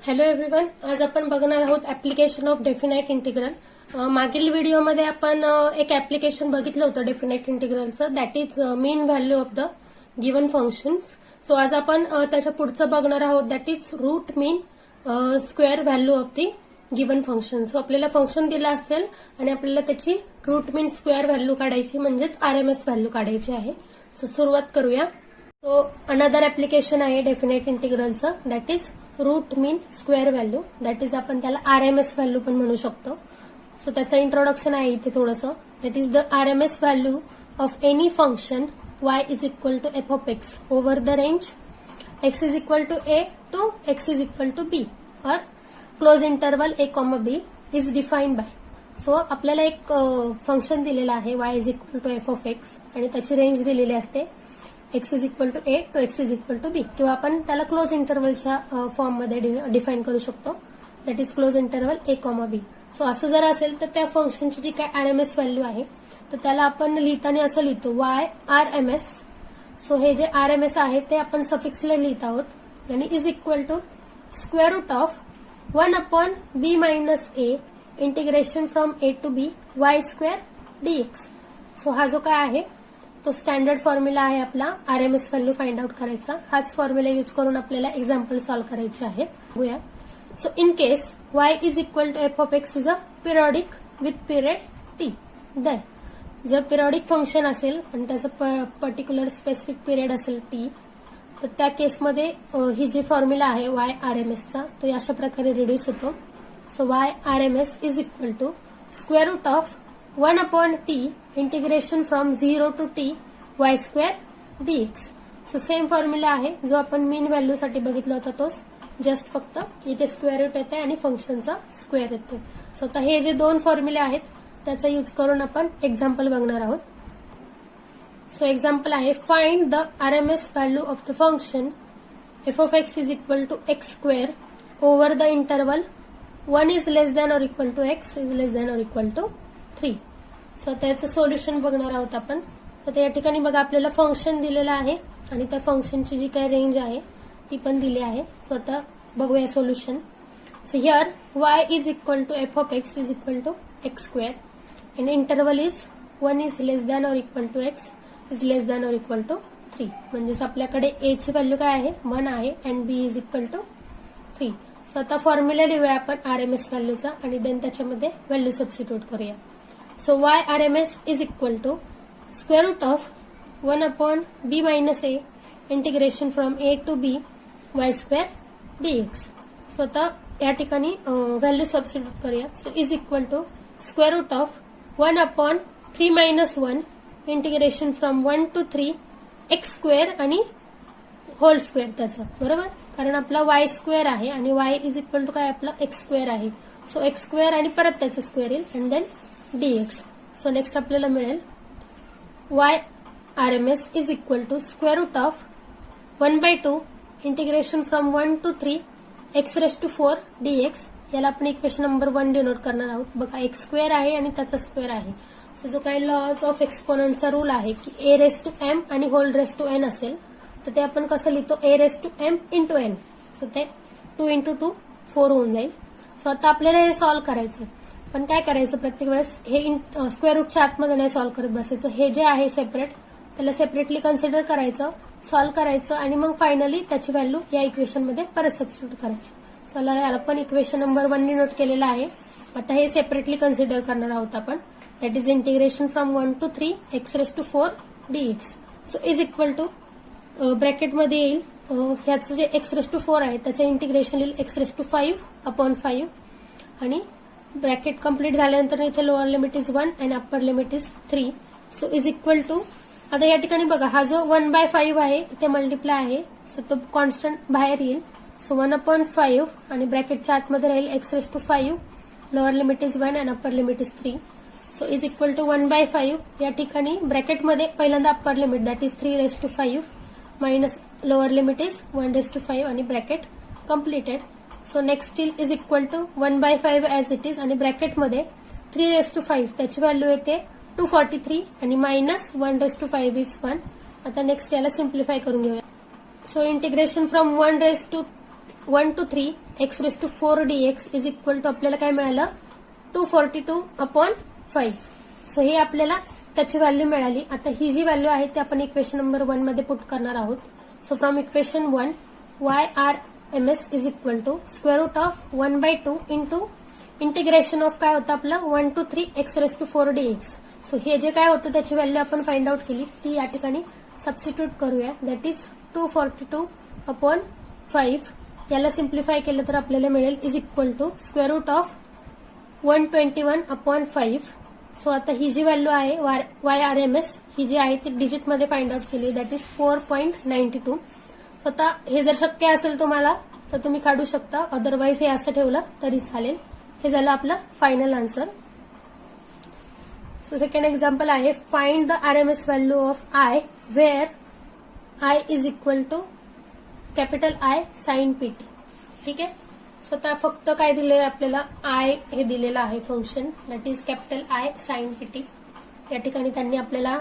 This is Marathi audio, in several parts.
हॅलो एव्हरीवन, आज आपण बघणार आहोत ऍप्लिकेशन ऑफ डेफिनाइट इंटिग्रल. मागील व्हिडिओमध्ये आपण एक ऍप्लिकेशन बघितलं होतं डेफिनाइट इंटिग्रलचं, that is mean value of the given functions. So आज आपण त्याच्या पुढचं बघणार आहोत, that is root mean square value of the given function. So आपल्याला फंक्शन दिलं असेल आणि आपल्याला त्याची रूट मीन स्क्वेअर व्हॅल्यू काढायची म्हणजेच आरएमएस व्हॅल्यू काढायची आहे. सो सुरुवात करूया. सो अनदर ऍप्लिकेशन आहे डेफिनाइट इंटिग्रलचं, that is root mean square value. That is आपण त्याला आरएमएस व्हॅल्यू पण म्हणू शकतो. सो त्याचं इंट्रोडक्शन आहे इथे थोडंसं. That is the RMS value of any function y is equal to f of x over the range x is equal to a to x is equal to b or close interval a comma b is defined by. So आपल्याला एक फंक्शन दिलेलं आहे y is equal to f of x आणि त्याची रेंज दिलेली असते x is equal to a to x is equal to b, किंवा आपण त्याला क्लोज इंटरवलच्या फॉर्ममध्ये डिफाईन करू शकतो. That is close interval a comma b. So असं जर असेल तर त्या फंक्शनची जी काय आरएमएस व्हॅल्यू आहे तर त्याला आपण लिहिताना असं लिहितो y आरएमएस. सो हे जे आरएमएस आहे ते आपण सफिक्सला लिहित आहोत आणि is equal to square root of 1 upon b minus a integration from a to b y square dx. So हा जो काय आहे तो स्टँडर्ड फॉर्म्युला आहे आपला आरएमएस व्हॅल्यू फाइंड आउट करायचा. हाच फॉर्म्युला यूज करून आपल्याला एक्झाम्पल सॉल्व्ह करायचे आहेत. बघूया. So in case y is equal to f of x is a periodic with period t. Then जर पिरियडिक फंक्शन असेल आणि त्याचं पर्टिक्युलर स्पेसिफिक पिरियड असेल t, तर त्या केसमध्ये ही जी फॉर्म्युला आहे y आरएमएसचा तो अशा प्रकारे रिड्यूस होतो. So y RMS is equal to square root of 1 upon t integration from 0 to t y square dx. So same formula आहे जो आपण मीन व्हॅल्यू साठी बघितला होता तोच, जस्ट फक्त इथे स्क्वेअर रूट येते आणि फंक्शनचा स्क्वेअर येतो. सो आता हे जे दोन फॉर्म्युले आहेत त्याचा यूज करून आपण एक्झाम्पल बघणार आहोत. सो एक्झाम्पल आहे find the RMS value of the function F of x is equal to x square over the interval 1 is less than or equal to X is less than or equal to 3. So त्याचं सोल्युशन बघणार आहोत आपण. तर या ठिकाणी बघा आपल्याला फंक्शन दिलेलं आहे आणि त्या फंक्शनची जी काही रेंज आहे ती पण दिली आहे. सो आता बघूया solution. So here y is equal to f of x is equal to x square and interval is 1 is less than or equal to x is less than or equal to 3. म्हणजेच आपल्याकडे a ची व्हॅल्यू काय आहे 1 आहे and b is equal to 3. So आता फॉर्म्युला लिहूया आपण आरएमएस व्हॅल्यूचा आणि देन त्याच्यामध्ये व्हॅल्यू सबस्टिट्यूट करूया. So y RMS is equal to square root of 1 upon b minus a integration from a to b y square dx. So आता या ठिकाणी व्हॅल्यू सबस्टिट्यूट करूया. So is equal to square root of 1 upon 3 minus 1 integration from 1 to 3 x square आणि होल स्क्वेअर त्याचं, बरोबर, कारण आपला y स्क्वेअर आहे आणि y इज इक्वल टू काय आपला एक्स स्क्वेअर आहे. सो एक्स स्क्वेअर आणि परत त्याचं स्क्वेअर येईल and then dx. So next आपल्याला मिळेल y RMS is equal to square root of 1/2 integration from 1 to 3 x raise to 4 dx. याला आपण इक्वेशन नंबर 1 डिनोट करणार आहोत. बघा एक्स स्क्वेअर आहे आणि त्याचा स्क्वेअर आहे. सो जो काही लॉज ऑफ एक्सपोनंटचा रूल आहे की ए रेस टू एम आणि होल रेस टू एन असेल तर ते आपण कसं लिहितो A raise to M into N. So ते 2 इंटू 2 4 होऊन जाईल. सो आता आपल्याला हे सॉल्व्ह करायचं, पण काय करायचं प्रत्येक वेळेस हे स्क्वेअर रूटच्या आतमध्ये नाही सॉल्व्ह करत बसायचं. हे जे आहे सेपरेट त्याला सेपरेटली कन्सिडर करायचं, सॉल्व्ह करायचं आणि मग फायनली त्याची व्हॅल्यू या इक्वेशनमध्ये परत सबस्टिट्यूट करायची. चला याला पण इक्वेशन नंबर 1 डिनोट केलेला आहे. आता हे सेपरेटली कन्सिडर करणार आहोत आपण. That is integration from 1 to 3 x raise to 4 dx. So is equal to ब्रॅकेटमध्ये येईल ह्याचं जे एक्स रेस टू 4 आहे त्याचं इंटिग्रेशन येईल एक्स रेस टू 5 अपॉन 5 आणि ब्रॅकेट कम्प्लीट झाल्यानंतर इथे लोअर लिमिट इज 1 आणि upper limit is 3. So is equal to आता या ठिकाणी बघा हा जो 1/5 आहे इथे मल्टिप्लाय आहे. सो तो कॉन्स्टंट बाहेर येईल. सो 1 अपॉन 5 आणि ब्रॅकेटच्या आतमध्ये राहील x raise to 5 lower limit is 1 आणि upper limit is 3. So is equal to 1/5 या ठिकाणी ब्रॅकेटमध्ये पहिल्यांदा upper limit that is 3 raise to 5 minus lower limit is 1 raise to 5 आणि bracket completed. So next is equal to 1/5 as it is आणि ब्रॅकेटमध्ये 3 रेस टू 5 त्याची व्हॅल्यू येते 243 आणि मायनस 1 रेस टू 5 इज 1. आता नेक्स्ट याला सिम्प्लिफाय करून घेऊया. So integration from 1 raise to 1 to 3 x⁴ dx is equal to आपल्याला काय मिळालं 242/5. सो हे आपल्याला त्याची व्हॅल्यू मिळाली. आता ही जी व्हॅल्यू आहे ती आपण इक्वेशन नंबर 1 मध्ये पुट करणार आहोत. So from equation 1 y/r/ms is equal to √1/2 into integration of काय होतं आपलं 1 to 3 x⁴ dx. सो हे जे काय होतं त्याची व्हॅल्यू आपण फाइंड आउट केली ती या ठिकाणी सबस्टिट्यूट करूया. That is 242/5. याला सिम्प्लिफाय केलं तर आपल्याला मिळेल इज इक्वल टू √121/5. सो आता ही जी व्हॅल्यू आहे y/r/ms ही जी आहे ती डिजिट मध्ये फाइंड आउट केली दॅट इज 4.92. सो आता हे जर शक्य असेल तुम्हाला तर तुम्ही काढू शकता, अदरवाईज हे असं ठेवलं तरी चालेल. हे झालं आपलं final answer. So second example आहे find the RMS value of I where I is equal to capital I sine PT. ठीक आहे. सो आता फक्त काय दिलेलं आहे आपल्याला I हे दिलेलं आहे function that is capital I sine PT. या ठिकाणी त्यांनी आपल्याला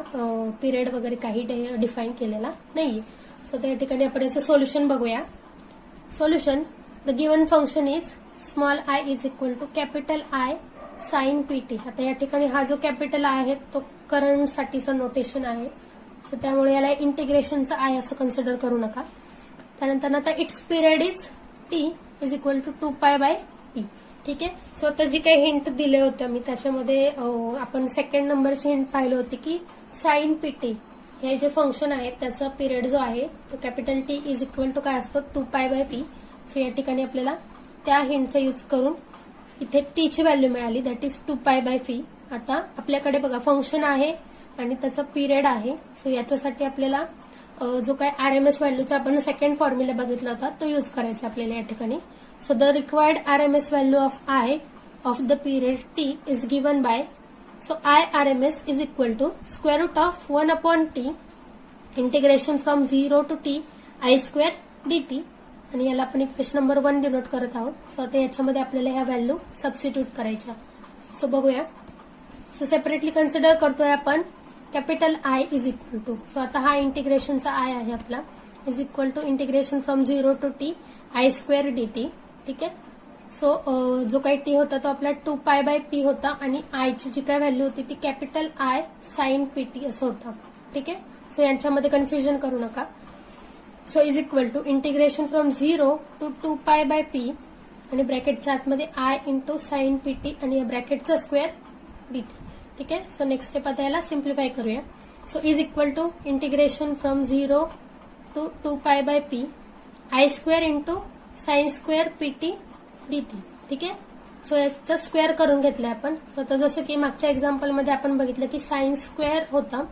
पिरियड वगैरे काही डिफाईन केलेला नाहीये. सो त्या ठिकाणी आपण याचं सोल्युशन बघूया. Solution the given function is small I is equal to capital I sine PT. आता या ठिकाणी हा जो कॅपिटल I आहे तो करंट साठीचं नोटेशन आहे. सो त्यामुळे याला इंटिग्रेशनचं I असं कन्सिडर करू नका. त्यानंतर आता it's period is T is equal to 2π/p. ठीक आहे. सो आता जी काही हिंट दिले होते मी त्याच्यामध्ये आपण सेकंड नंबरची हिंट पाहिली होती की साइन PT हे जे फंक्शन आहे त्याचा पिरियड जो आहे तो capital T is equal to काय असतो 2π/p. सो या ठिकाणी आपल्याला त्या हिंटचा यूज करून इथे T ची व्हॅल्यू मिळाली दॅट इज 2π/p. आता आपल्याकडे बघा फंक्शन आहे आणि त्याचा पिरियड आहे. सो याच्यासाठी आपल्याला जो काय RMS व्हॅल्यूचा आपण सेकंड फॉर्म्युला बघितला होता तो यूज करायचा आपल्याला या ठिकाणी. So the required RMS value of I of the period T is given by so I/RMS is equal to √1/t integration from 0 to t I² dt. आणि याला आपण इक्वेशन नंबर 1 डिनोट करत आहोत. सो आता याच्यामध्ये आपल्याला ह्या व्हॅल्यू सबस्टिट्यूट करायच्या. सो बघूया. सो सेपरेटली कन्सिडर करतोय आपण capital I is equal to. So आता हा इंटिग्रेशनचा I आहे आपला is equal to integration from 0 to t I² dt. ठीक आहे. सो जो काही t होता तो आपला 2π/p होता आणि I ची जी काय व्हॅल्यू होती ती कॅपिटल I साइन PT असं होता. ठीक आहे. सो यांच्यामध्ये कन्फ्युजन करू नका. So is equal to integration from 0 to 2π/p आणि ब्रॅकेटच्या आतमध्ये I इंटू साइन PT आणि या ब्रॅकेटचा स्क्वेअर dt. ठीक आहे. सो नेक्स्ट स्टेप आता याला सिम्प्लिफाय करूया. So is equal to integration from 0 to 2π/p I² into sine PT dt. ठीक आहे. सो याचा स्क्वेअर करून घेतलाय आपण. सो आता जसं की मागच्या एक्झाम्पलमध्ये आपण बघितलं की साइन² होता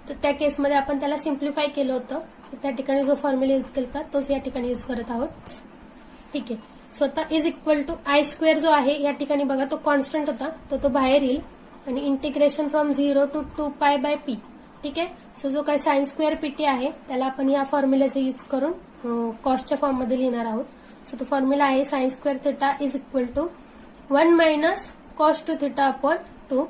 तर त्या केसमध्ये आपण त्याला सिम्प्लिफाय केलं होतं. त्या ठिकाणी जो फॉर्म्युला यूज केला तोच या ठिकाणी यूज करत आहोत. ठीक आहे. सो आता इज इक्वल टू I² जो आहे या ठिकाणी बघा तो कॉन्स्टंट होता तो बाहेर येईल आणि इंटिग्रेशन फ्रॉम 0 to 2π/p. ठीक आहे. सो जो काही साइन² PT आहे त्याला आपण या फॉर्म्युल्याचा यूज करून कॉस्टच्या फॉर्म मध्ये लिहिणार आहोत. सो तो फॉर्म्युला आहे sin² θ is equal to 1 - cos 2θ/2.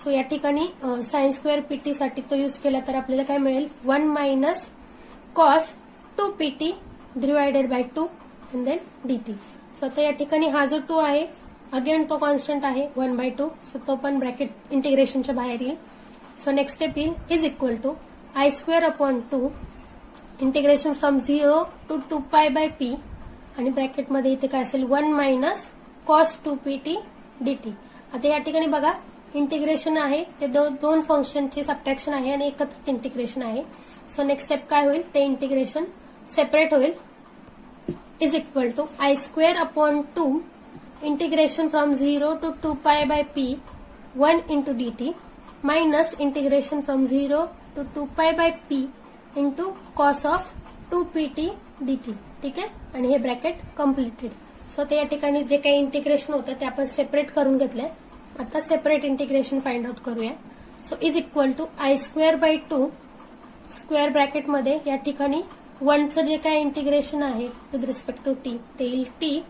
So या ठिकाणी sin² PT साठी तो यूज केला तर आपल्याला काय मिळेल 1 - cos 2PT divided by 2 and then dt. So आता या ठिकाणी हा जो 2 आहे अगेन तो कॉन्स्टंट आहे 1/2. सो तो पण ब्रॅकेट इंटिग्रेशनच्या बाहेर येईल. सो नेक्स्ट स्टेप येईल is equal to I²/2 integration from 0 to 2π/p आणि ब्रॅकेटमध्ये इथे काय असेल 1 - cos 2PT dt. आता या ठिकाणी बघा इंटिग्रेशन आहे ते दोन फंक्शनची सबट्रॅक्शन आहे आणि एकत्रित इंटिग्रेशन आहे. सो नेक्स्ट स्टेप काय होईल ते इंटिग्रेशन सेपरेट होईल is equal to I²/2 integration from 0 to 2π/p 1 into dt minus integration from 0 to 2π/p into cos of 2PT dt. ठीक आहे. आणि हे ब्रॅकेट कम्प्लिटेड. सो ते या ठिकाणी जे काही इंटिग्रेशन होतं ते आपण सेपरेट करून घेतलंय. आता सेपरेट इंटिग्रेशन फाइंड आउट करूया. So is equal to I²/2 square ब्रॅकेटमध्ये या ठिकाणी 1चं जे काही इंटिग्रेशन आहे विथ रिस्पेक्ट टू t ते येईल t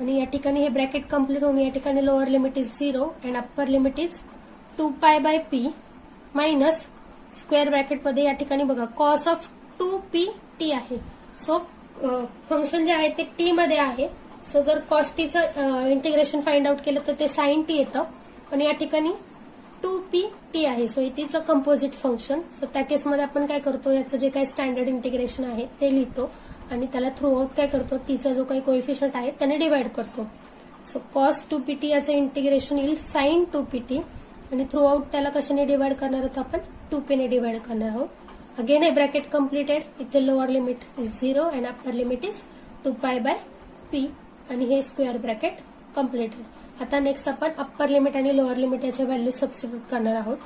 आणि या ठिकाणी हे ब्रॅकेट कम्प्लीट होऊन या ठिकाणी lower limit is 0 and upper limit is 2π/p minus square ब्रॅकेटमध्ये या ठिकाणी बघा कॉस ऑफ 2PT आहे. सो फंक्शन जे आहे ते टी मध्ये आहे. सो जर कॉस टीचं इंटिग्रेशन फाइंड आउट केलं तर ते साइन टी येतं. आणि या ठिकाणी 2p आहे. So it is a composite function. So त्या केसमध्ये आपण काय करतो, याचं जे काही स्टँडर्ड इंटिग्रेशन आहे ते लिहितो आणि त्याला थ्रू आउट काय करतो, टीचा जो काही कोएफिशियंट आहे त्याने डिवाइड करतो. सो कॉस 2pt याचं इंटिग्रेशन येईल साइन 2pt आणि थ्रू आउट त्याला कशाने डिवाइड करणार आहोत आपण, 2p ने डिवाइड करणार आहोत. अगेन हे ब्रॅकेट कम्प्लिटेड. इथे lower limit is 0 and upper limit is 2π/p आणि हे स्क्वेअर ब्रॅकेट कम्प्लिटेड. आता नेक्स्ट आपण अप्पर लिमिट आणि लोअर लिमिट याच्या व्हॅल्यू सबस्टिट्यूट करणार आहोत.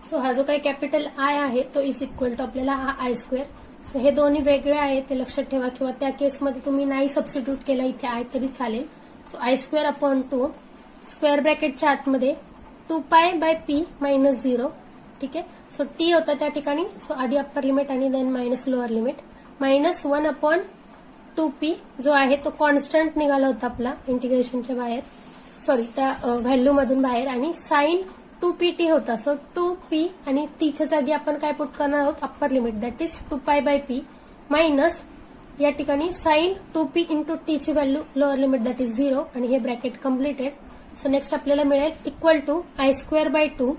सो हा जो काही कॅपिटल आय आहे तो इज इक्वल टू आपल्याला हा आय स्क्वेअर. सो हे दोन्ही वेगळे आहेत ते लक्षात ठेवा, किंवा त्या केसमध्ये तुम्ही नाही सबस्टिट्यूट केला इथे आय तरी चालेल. So I square upon 2 square ब्रॅकेटच्या आतमध्ये 2π/p मायनस 0. ठीक आहे. सो टी होता त्या ठिकाणी. सो आधी अप्पर लिमिट आणि then minus lower limit. Minus 1/2p जो आहे तो कॉन्स्टंट निघाला होता आपला इंटिग्रेशनच्या बाहेर, सॉरी त्या व्हॅल्यू मधून बाहेर. आणि साइन 2pt होता. सो 2p आणि टीच्या जागी आपण काय पुट करणार आहोत, upper limit that is 2π/p minus या ठिकाणी साइन 2p इंटू टी ची value lower limit that is 0 आणि हे ब्रॅकेट कम्प्लिटेड. सो नेक्स्ट आपल्याला मिळेल equal to I square by 2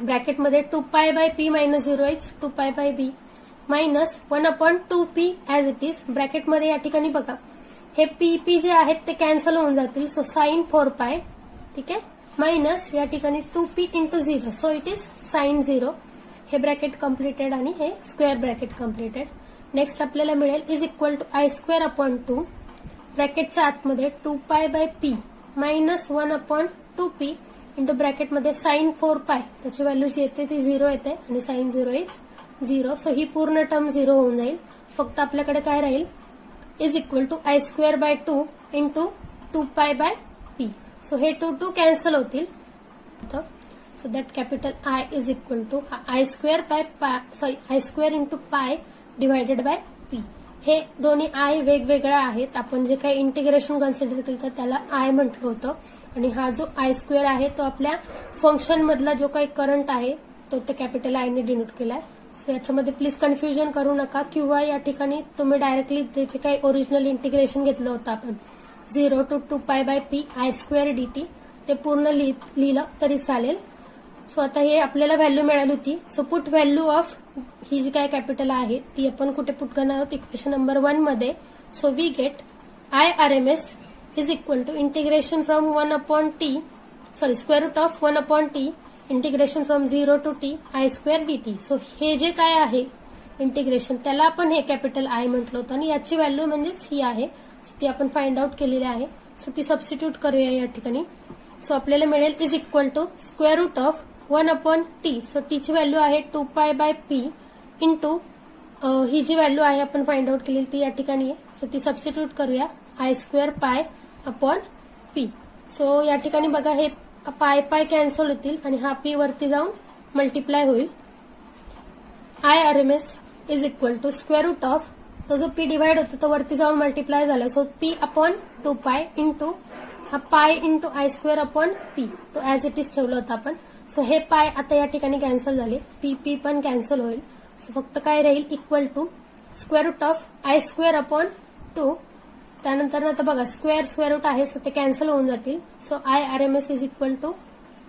ब्रॅकेटमध्ये 2π/p minus 0 is 2π/b minus 1/2p as it is. ब्रॅकेटमध्ये या ठिकाणी बघा हे p जे आहेत ते कॅन्सल होऊन जातील. So sine 4π. ठीक आहे. मायनस या ठिकाणी 2p into 0. So it is sine 0. हे ब्रॅकेट कम्प्लिटेड आणि हे स्क्वेअर ब्रॅकेट कम्प्लिटेड. नेक्स्ट आपल्याला मिळेल is equal to I square upon 2 ब्रॅकेटच्या आतमध्ये 2π/p मायनस 1/2p इंटू ब्रॅकेटमध्ये साइन 4π. त्याची व्हॅल्यू जी येते ती 0 येते आणि साइन 0 इज 0. सो ही पूर्ण टर्म 0 होऊन जाईल. फक्त आपल्याकडे काय राहील, is equal to I square by 2 into 2π/p. So हे 2 कॅन्सल होतील. So that capital I is equal to I square into pi divided by p. हे दोन्ही आय वेगवेगळ्या आहेत. आपण जे काही इंटिग्रेशन कन्सिडर केलं तर त्याला आय म्हटलं होतं आणि हा जो आय स्क्वेअर आहे तो आपल्या फंक्शन मधला जो काही करंट आहे तो ते कॅपिटल आय ने डिनोट केलाय. सो याच्यामध्ये प्लीज कन्फ्युजन करू नका, किंवा या ठिकाणी तुम्ही डायरेक्टली त्याचे काही ओरिजिनल इंटिग्रेशन घेतलं होतं आपण 0 to 2π/p I square dt ते पूर्ण लिहिलं तरी चालेल. सो आता हे आपल्याला व्हॅल्यू मिळाली होती. सो पुट व्हॅल्यू ऑफ ही जी काय कॅपिटल आहे ती आपण कुठे पुट करणार आहोत, इक्वेशन नंबर 1 मध्ये. So we get I R M S is equal to integration from 1/t square root of 1/t integration from 0 to t I square dt. So हे जे काय आहे इंटिग्रेशन त्याला आपण हे कॅपिटल आय म्हटलं होतं आणि याची व्हॅल्यू म्हणजेच ही आहे. ती आपण फाइंड आउट केलेली आहे. सो ती सबस्टिट्यूट करूया या ठिकाणी. सो आपल्याला मिळेल is equal to square root of 1/t. So टीची व्हॅल्यू आहे 2π/p इंटू ही जी व्हॅल्यू आहे आपण फाइंड आउट केलेली ती या ठिकाणी आहे. सो ती सबस्टिट्यूट करूया I square pi upon p. So या ठिकाणी बघा हे पाय कॅन्सल होतील आणि हा p वरती जाऊन मल्टिप्लाय होईल. I R M S is equal to square root of तो जो p डिवाइड होतो तो वरती जाऊन मल्टिप्लाय झाला. सो p अपॉन 2π इंटू हा pi into I square upon p तो ऍज इट इज ठेवलं होतं आपण. सो हे पाय आता या ठिकाणी कॅन्सल झाले, p पण कॅन्सल होईल. सो फक्त काय राहील equal to square root of I square upon 2. त्यानंतर आता बघा स्क्वेअर रूट आहे सो ते कॅन्सल होऊन जातील. So I R M S is equal to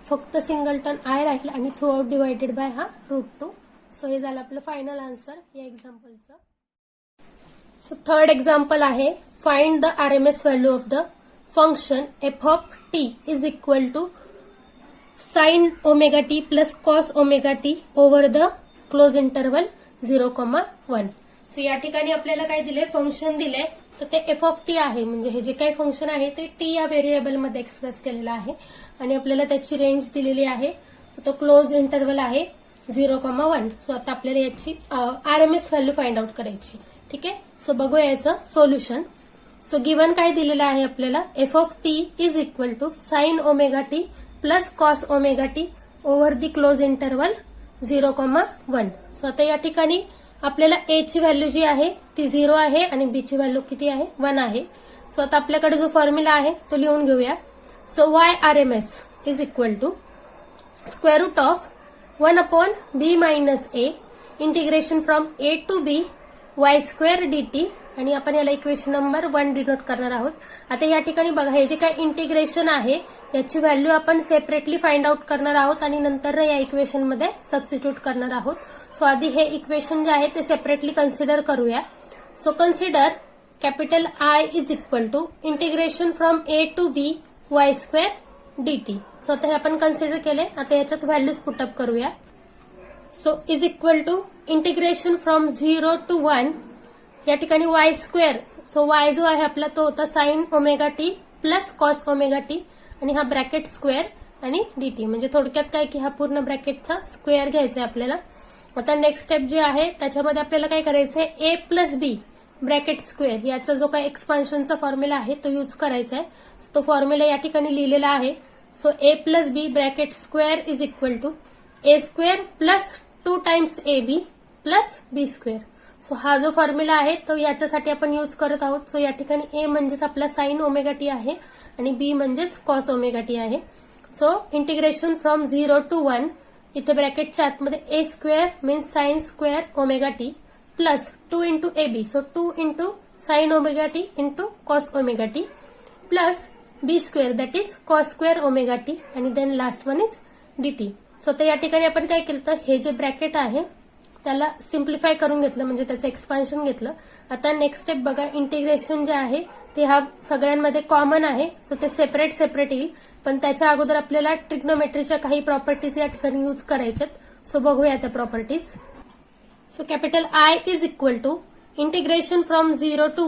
फक्त सिंगलटन आय राहील आणि थ्रू आउट डिवायडेड बाय हा √2. सो हे झालं आपलं फायनल आन्सर या एक्झाम्पलचं. सो थर्ड एक्झाम्पल आहे find the R M S value of the function F of t is equal to sine omega T plus cos omega t over the close interval 0,1. So या ठिकाणी आपल्याला काय दिले, फंक्शन दिले. तर ते एफ ऑफ टी आहे, म्हणजे हे जे काही फंक्शन आहे ते टी या व्हेरिएबल मध्ये एक्सप्रेस केलेलं आहे आणि आपल्याला त्याची रेंज दिलेली आहे. सो तो क्लोज इंटरवल आहे 0,1. सो आता आपल्याला याची आरएमएस व्हॅल्यू फाइंड आउट करायची. ठीक आहे. सो बघूया याचं सोल्युशन. सो गिवन काय दिलेलं आहे आपल्याला, f of t is equal to sine omega T plus cos omega t over the close interval 0,1. So आता या ठिकाणी आपल्याला ए ची व्हॅल्यू जी आहे ती 0 आहे आणि बी ची व्हॅल्यू किती आहे 1 आहे. सो आता आपल्याकडे जो फॉर्म्युला आहे तो लिहून घेऊया. So Y R M S is equal to square root of 1/b minus A integration from A to B Y square dt आणि आपण याला इक्वेशन नंबर 1 डिनोट करणार आहोत. आता या ठिकाणी बघा, हे जे काही इंटिग्रेशन आहे याची व्हॅल्यू आपण सेपरेटली फाइंड आउट करणार आहोत आणि नंतर या इक्वेशन मध्ये सबस्टिट्यूट करणार आहोत. सो आधी हे इक्वेशन जे आहे ते सेपरेटली कन्सिडर करूया. So consider capital I is equal to integration from A to B y square dt. So आता हे आपण कन्सिडर केले. आता याच्यात व्हॅल्यूज पुटअप करूया. So is equal to integration from 0 to 1 या ठिकाणी y स्क्वेअर. सो y जो आहे आपला तो होता sign omega T plus cos omega T आणि हा ब्रॅकेट स्क्वेअर आणि dt. म्हणजे थोडक्यात काय की हा पूर्ण ब्रॅकेटचा स्क्वेअर घ्यायचा आहे आपल्याला. आता नेक्स्ट स्टेप जे आहे त्याच्यामध्ये आपल्याला काय करायचंय, a plus B bracket square याचा जो काही एक्सपान्शनचा फॉर्म्युला आहे तो यूज करायचा आहे. तो फॉर्म्युला या ठिकाणी लिहिलेला आहे. So a plus B bracket square is equal to a square plus 2 times ab plus B square. So हा जो फॉर्म्युला आहे तो याच्यासाठी आपण यूज करत आहोत. सो या ठिकाणी a म्हणजेच आपला साइन ओमेगा टी आहे आणि b म्हणजेच कॉस ओमेगा टी आहे. सो इंटिग्रेशन फ्रॉम 0 टू 1 इथे ब्रॅकेटच्या आतमध्ये a square means sine square omega T plus 2 into ab. So 2 into sine omega T into cos omega T plus B square that is cos square omega T आणि then last one is dt. So तर या ठिकाणी आपण काय केलं तर हे जे ब्रॅकेट आहे त्याला सिम्प्लिफाय करून घेतलं, म्हणजे त्याचं एक्सपान्शन घेतलं. आता नेक्स्ट स्टेप बघा, इंटिग्रेशन जे आहे ते हा सगळ्यांमध्ये कॉमन आहे. सो ते सेपरेट सेपरेट येईल, पण त्याच्या अगोदर आपल्याला ट्रिग्नोमेट्रीच्या काही प्रॉपर्टीज या ठिकाणी यूज करायच्यात. सो बघूया त्या properties. So capital I is equal to integration from 0 to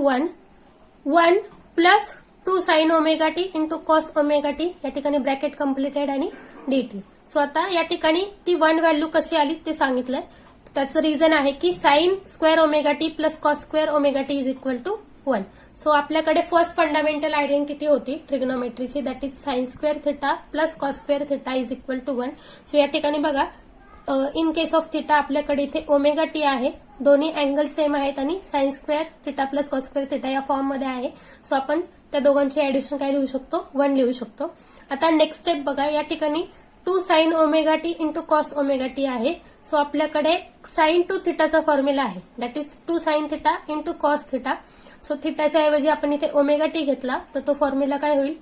1 plus 2 sine omega T into cos omega t या ठिकाणी ब्रॅकेट कम्प्लिटेड आणि dt. सो आता या ठिकाणी ती 1 व्हॅल्यू कशी आली ते सांगितलंय. त्याचं रिझन आहे की sine square omega T plus cos square omega T is equal to 1. So आपल्याकडे फर्स्ट फंडामेंटल आयडेंटिटी होती ट्रिग्नोमेट्रीची that is sine square theta plus cos square theta is equal to 1. So या ठिकाणी बघा, इन केस ऑफ थिटा आपल्याकडे इथे ओमेगा टी आहे, दोन्ही अँगल सेम आहेत आणि sign square theta plus cos square theta या फॉर्म मध्ये आहे. सो आपण त्या दोघांची ऍडिशन काय लिहू शकतो, 1 लिहू शकतो. आता नेक्स्ट स्टेप बघा, या ठिकाणी 2 sine omega T into cos omega T आहे. सो आपल्याकडे साइन टू थिटाचा फॉर्म्युला आहे that is 2 sine theta into cos theta. So थिटाच्या ऐवजी आपण इथे ओमेगा टी घेतला तर तो फॉर्म्युला काय होईल,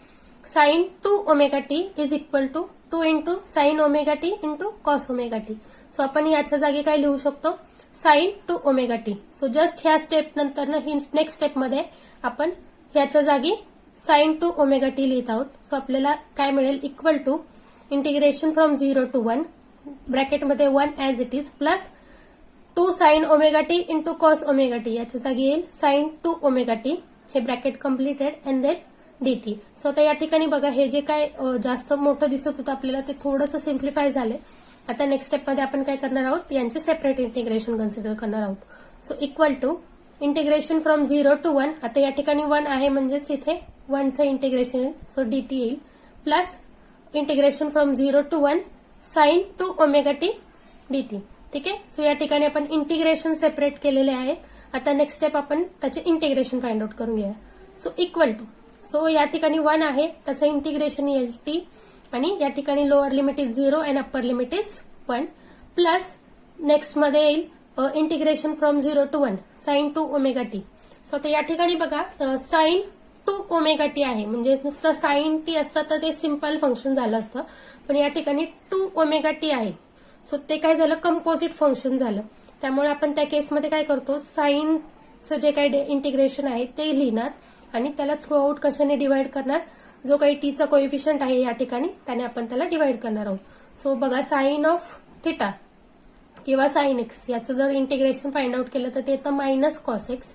sine 2 omega T is equal to 2 into sine omega T into cos omega T. So आपण याच्या जागी काय लिहू शकतो, sine 2 omega T. So just ह्या स्टेप नंतर ही नेक्स्ट स्टेपमध्ये आपण ह्याच्या जागी साइन 2 ओमेगा टी लिहित आहोत. सो आपल्याला काय मिळेल, equal to integration from 0 to 1 ब्रॅकेटमध्ये 1 as it is plus 2 sine omega T into cos omega T याच्या जागी येईल साइन 2 ओमेगा टी, हे bracket completed and then dt. So आता या ठिकाणी बघा, हे जे काय जास्त मोठं दिसत होतं आपल्याला ते थोडंसं सिम्प्लिफाय झालंय. आता नेक्स्ट स्टेपमध्ये आपण काय करणार आहोत, यांचे सेपरेट इंटिग्रेशन कन्सिडर करणार आहोत. So equal to integration from 0 to 1. आता या ठिकाणी 1 आहे म्हणजेच इथे 1चं इंटिग्रेशन येईल. सो dt येईल plus integration from 0 to 1 sine 2 omega T dt. ठीक आहे. सो या ठिकाणी आपण इंटिग्रेशन सेपरेट केलेले आहे. आता नेक्स्ट स्टेप आपण त्याचे इंटिग्रेशन फाइंड आउट करून घेऊया. सो इक्वल टू, सो या ठिकाणी 1 आहे त्याचं इंटिग्रेशन येईल t आणि या ठिकाणी lower limit is 0 and upper limit is 1 plus next मध्ये येईल integration from 0 to 1 sine 2 omega T. So आता या ठिकाणी बघा, साइन 2 ओमेगा टी आहे म्हणजे नुसतं साइन टी असतं तर ते सिम्पल फंक्शन झालं असतं, पण या ठिकाणी 2 ओमेगा टी आहे. सो ते काय झालं, कंपोजिट फंक्शन झालं. त्यामुळे आपण त्या केसमध्ये काय करतो, साइनचं जे काही इंटिग्रेशन आहे ते लिहिणार आणि त्याला थ्रू आउट कशाने डिवाइड करणार, जो काही टीचा कोएफिशियंट आहे या ठिकाणी त्याने आपण त्याला डिवाइड करणार आहोत. सो बघा, साइन ऑफ थिटा किंवा साइन एक्स याचं जर इंटिग्रेशन फाइंड आउट केलं तर ते येतं मायनस कॉस एक्स.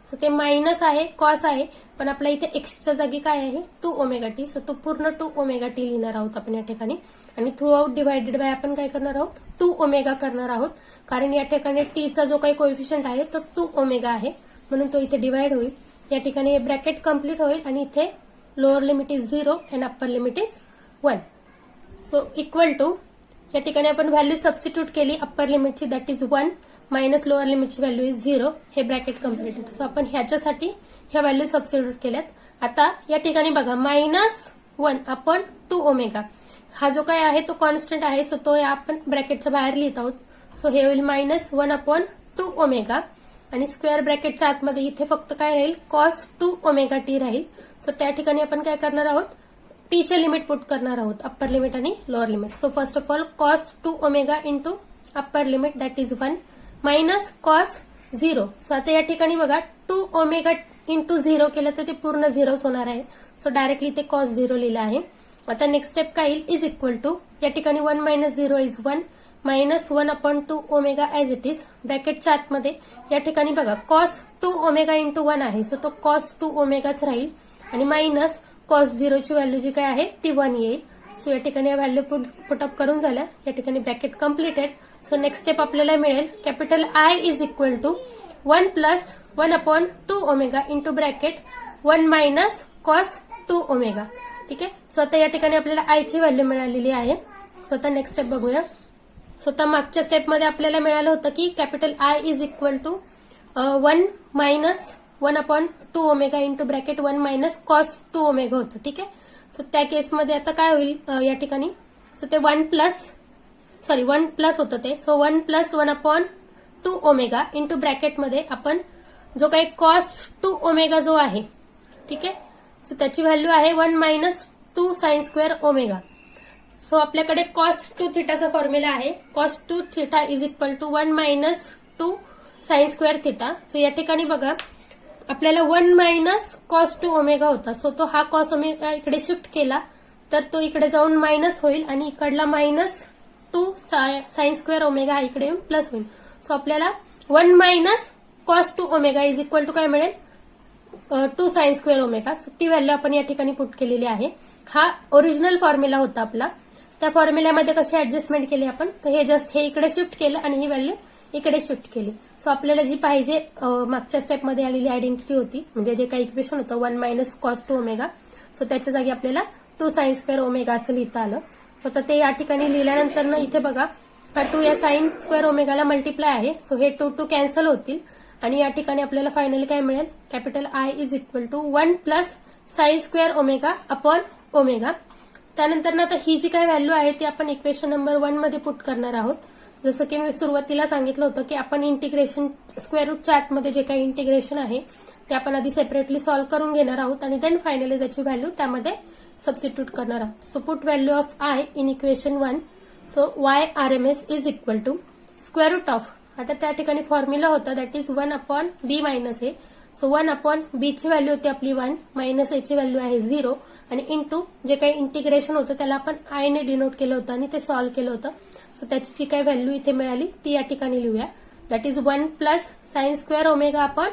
सो ते मायनस आहे, कॉस आहे, पण आपल्या इथे एक्सच्या जागी काय आहे 2 ओमेगा टी. सो तो पूर्ण 2 ओमेगा टी लिहिणार आहोत आपण या ठिकाणी आणि थ्रू आउट डिवायडेड बाय आपण काय करणार आहोत, 2 ओमेगा करणार आहोत, कारण या ठिकाणी टीचा जो काही कोएफिशियंट आहे तो 2 ओमेगा आहे म्हणून तो इथे डिवाइड होईल. या ठिकाणी ब्रॅकेट कम्प्लीट होईल आणि इथे lower limit is 0 and upper limit is 1. So equal to या ठिकाणी आपण व्हॅल्यू सबस्टिट्यूट केली अप्पर लिमिटची दॅट इज 1 मायनस लोअर लिमिटची व्हॅल्यू इज 0, हे ब्रॅकेट कम्प्लीटेड. सो आपण ह्याच्यासाठी ह्या व्हॅल्यू सबस्टिट्यूट केल्यात. आता या ठिकाणी बघा, मायनस 1 अपॉन 2 ओमेगा हा जो काय आहे तो कॉन्स्टंट आहे. सो तो आपण ब्रॅकेटच्या बाहेर लिहित आहोत. सो हे होईल मायनस 1 अपॉन 2 ओमेगा आणि स्क्वेअर ब्रॅकेटच्या आतमध्ये इथे फक्त काय राहील cos 2 ओमेगा टी राहील. सो त्या ठिकाणी आपण काय करणार आहोत, टीचे लिमिट पुट करणार आहोत, अप्पर लिमिट आणि lower limit. So first of all cos 2 omega into upper limit that is 1 minus cos 0. So आता या ठिकाणी बघा 2 ओमेगा इंटू 0 केलं तर ते पूर्ण 0च होणार आहे. सो डायरेक्टली ते cos 0 लिहिलं आहे. आता नेक्स्ट स्टेप काय येईल, इज इक्वल टू या ठिकाणी 1 minus 0 is 1 minus 1/2 omega as it is ब्रॅकेटच्या आतमध्ये या ठिकाणी बघा cos 2 ओमेगा इंटू 1 आहे. सो तो cos 2 ओमेगाच राहील आणि मायनस cos 0 ची व्हॅल्यू जी काय आहे ती 1 येईल. सो या ठिकाणी या व्हॅल्यू पुटअप करून झाल्या. या ठिकाणी bracket completed. So next step आपल्याला मिळेल capital I is equal to 1 plus 1/2 omega into bracket 1 minus cos 2 omega. ठीक आहे. सो आता या ठिकाणी आपल्याला आय ची व्हॅल्यू मिळालेली आहे. सो आता नेक्स्ट स्टेप बघूया. सो आता मागच्या स्टेपमध्ये आपल्याला मिळालं होतं की capital I is equal to 1 minus 1/2 omega into bracket 1 minus cos 2 omega होतं. ठीक आहे. सो त्या केसमध्ये आता काय होईल या ठिकाणी, सो ते 1 प्लस होतं ते. सो 1 प्लस 1/2 ओमेगा इंटू ब्रॅकेटमध्ये आपण जो काही cos 2 ओमेगा जो आहे, ठीक आहे, सो त्याची व्हॅल्यू आहे 1 minus 2 sine square omega. So आपल्याकडे cos 2 थिटाचा फॉर्म्युला आहे. cos 2 theta is equal to 1 minus 2 sine square theta. So या ठिकाणी बघा आपल्याला 1 मायनस cos 2 ओमेगा होता. सो तो हा cos ओमेगा इकडे शिफ्ट केला तर तो इकडे जाऊन मायनस होईल आणि इकडला मायनस 2 साइन स्क्वेअर ओमेगा हा इकडे येऊन प्लस होईल. सो आपल्याला 1 minus cos 2 omega is equal to काय मिळेल, 2 साइन स्क्वेअर ओमेगा. सो ती व्हॅल्यू आपण या ठिकाणी पुट केलेली आहे. हा ओरिजिनल फॉर्म्युला होता आपला. त्या फॉर्म्युल्यामध्ये कशी ऍडजस्टमेंट केली आपण, तर हे जस्ट हे इकडे शिफ्ट केलं आणि ही व्हॅल्यू इकडे शिफ्ट केली. सो आपल्याला जी पाहिजे मागच्या स्टेपमध्ये आलेली आयडेंटिटी होती, म्हणजे जे काही इक्वेशन होतं 1 मायनस cos 2 ओमेगा, सो त्याच्या जागी आपल्याला 2 साइन स्क्वेअर ओमेगा असं लिहिता आलं. सो आता ते या ठिकाणी लिहिल्यानंतर ना इथे बघा हा 2 या साइन स्क्वेअर ओमेगाला मल्टिप्लाय आहे. सो हे 2 कॅन्सल होतील आणि या ठिकाणी आपल्याला फायनली काय मिळेल, capital I is equal to 1 plus sine square omega upon omega. त्यानंतर ना आता ही जी काय व्हॅल्यू आहे ती आपण इक्वेशन नंबर 1 मध्ये पुट करणार आहोत. जसं की मी सुरुवातीला सांगितलं होतं की आपण इंटिग्रेशन स्क्वेअर रूटच्या आतमध्ये जे काही इंटिग्रेशन आहे ते आपण आधी सेपरेटली सॉल्व्ह करून घेणार आहोत आणि देन फायनली त्याची व्हॅल्यू त्यामध्ये सबस्टिट्यूट करणार आहोत. So put value of I in equation 1. So Y R M S is equal to square root of, आता त्या ठिकाणी फॉर्म्युला होता that is 1/b minus A. So 1/b ची व्हॅल्यू होती आपली 1 मायनस ए ची व्हॅल्यू आहे 0 आणि इंटू जे काही इंटिग्रेशन होतं त्याला आपण आय ने डिनोट केलं होतं आणि ते सॉल्व्ह केलं होतं. सो त्याची जी काही व्हॅल्यू इथे मिळाली ती या ठिकाणी लिहूया. That is 1 plus sine square omega upon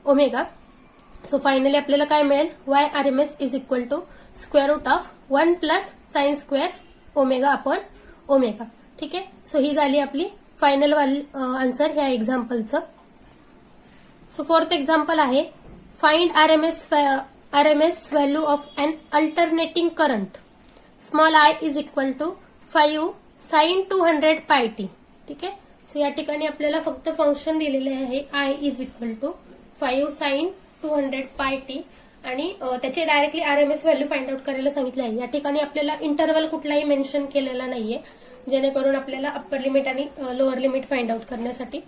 omega. So finally आपल्याला काय मिळेल, Y R M S is equal to square root of 1 plus sine square omega upon omega. ठीक आहे. सो ही झाली आपली फायनल आन्सर ह्या एक्झाम्पलचं. सो फोर्थ एक्झाम्पल आहे find RMS value of an alternating current small I is equal to 5 sine 200 pi T. ठीक आहे. सो या ठिकाणी आपल्याला फक्त फंक्शन दिलेले आहे I is equal to 5 sine 200 pi T आणि त्याची directly RMS value find out करायला सांगितलं आहे. या ठिकाणी आपल्याला इंटरवल कुठलाही मेन्शन केलेला नाहीये जेणेकरून आपल्याला अप्पर लिमिट आणि लोअर लिमिट फाइंड आउट करण्यासाठी.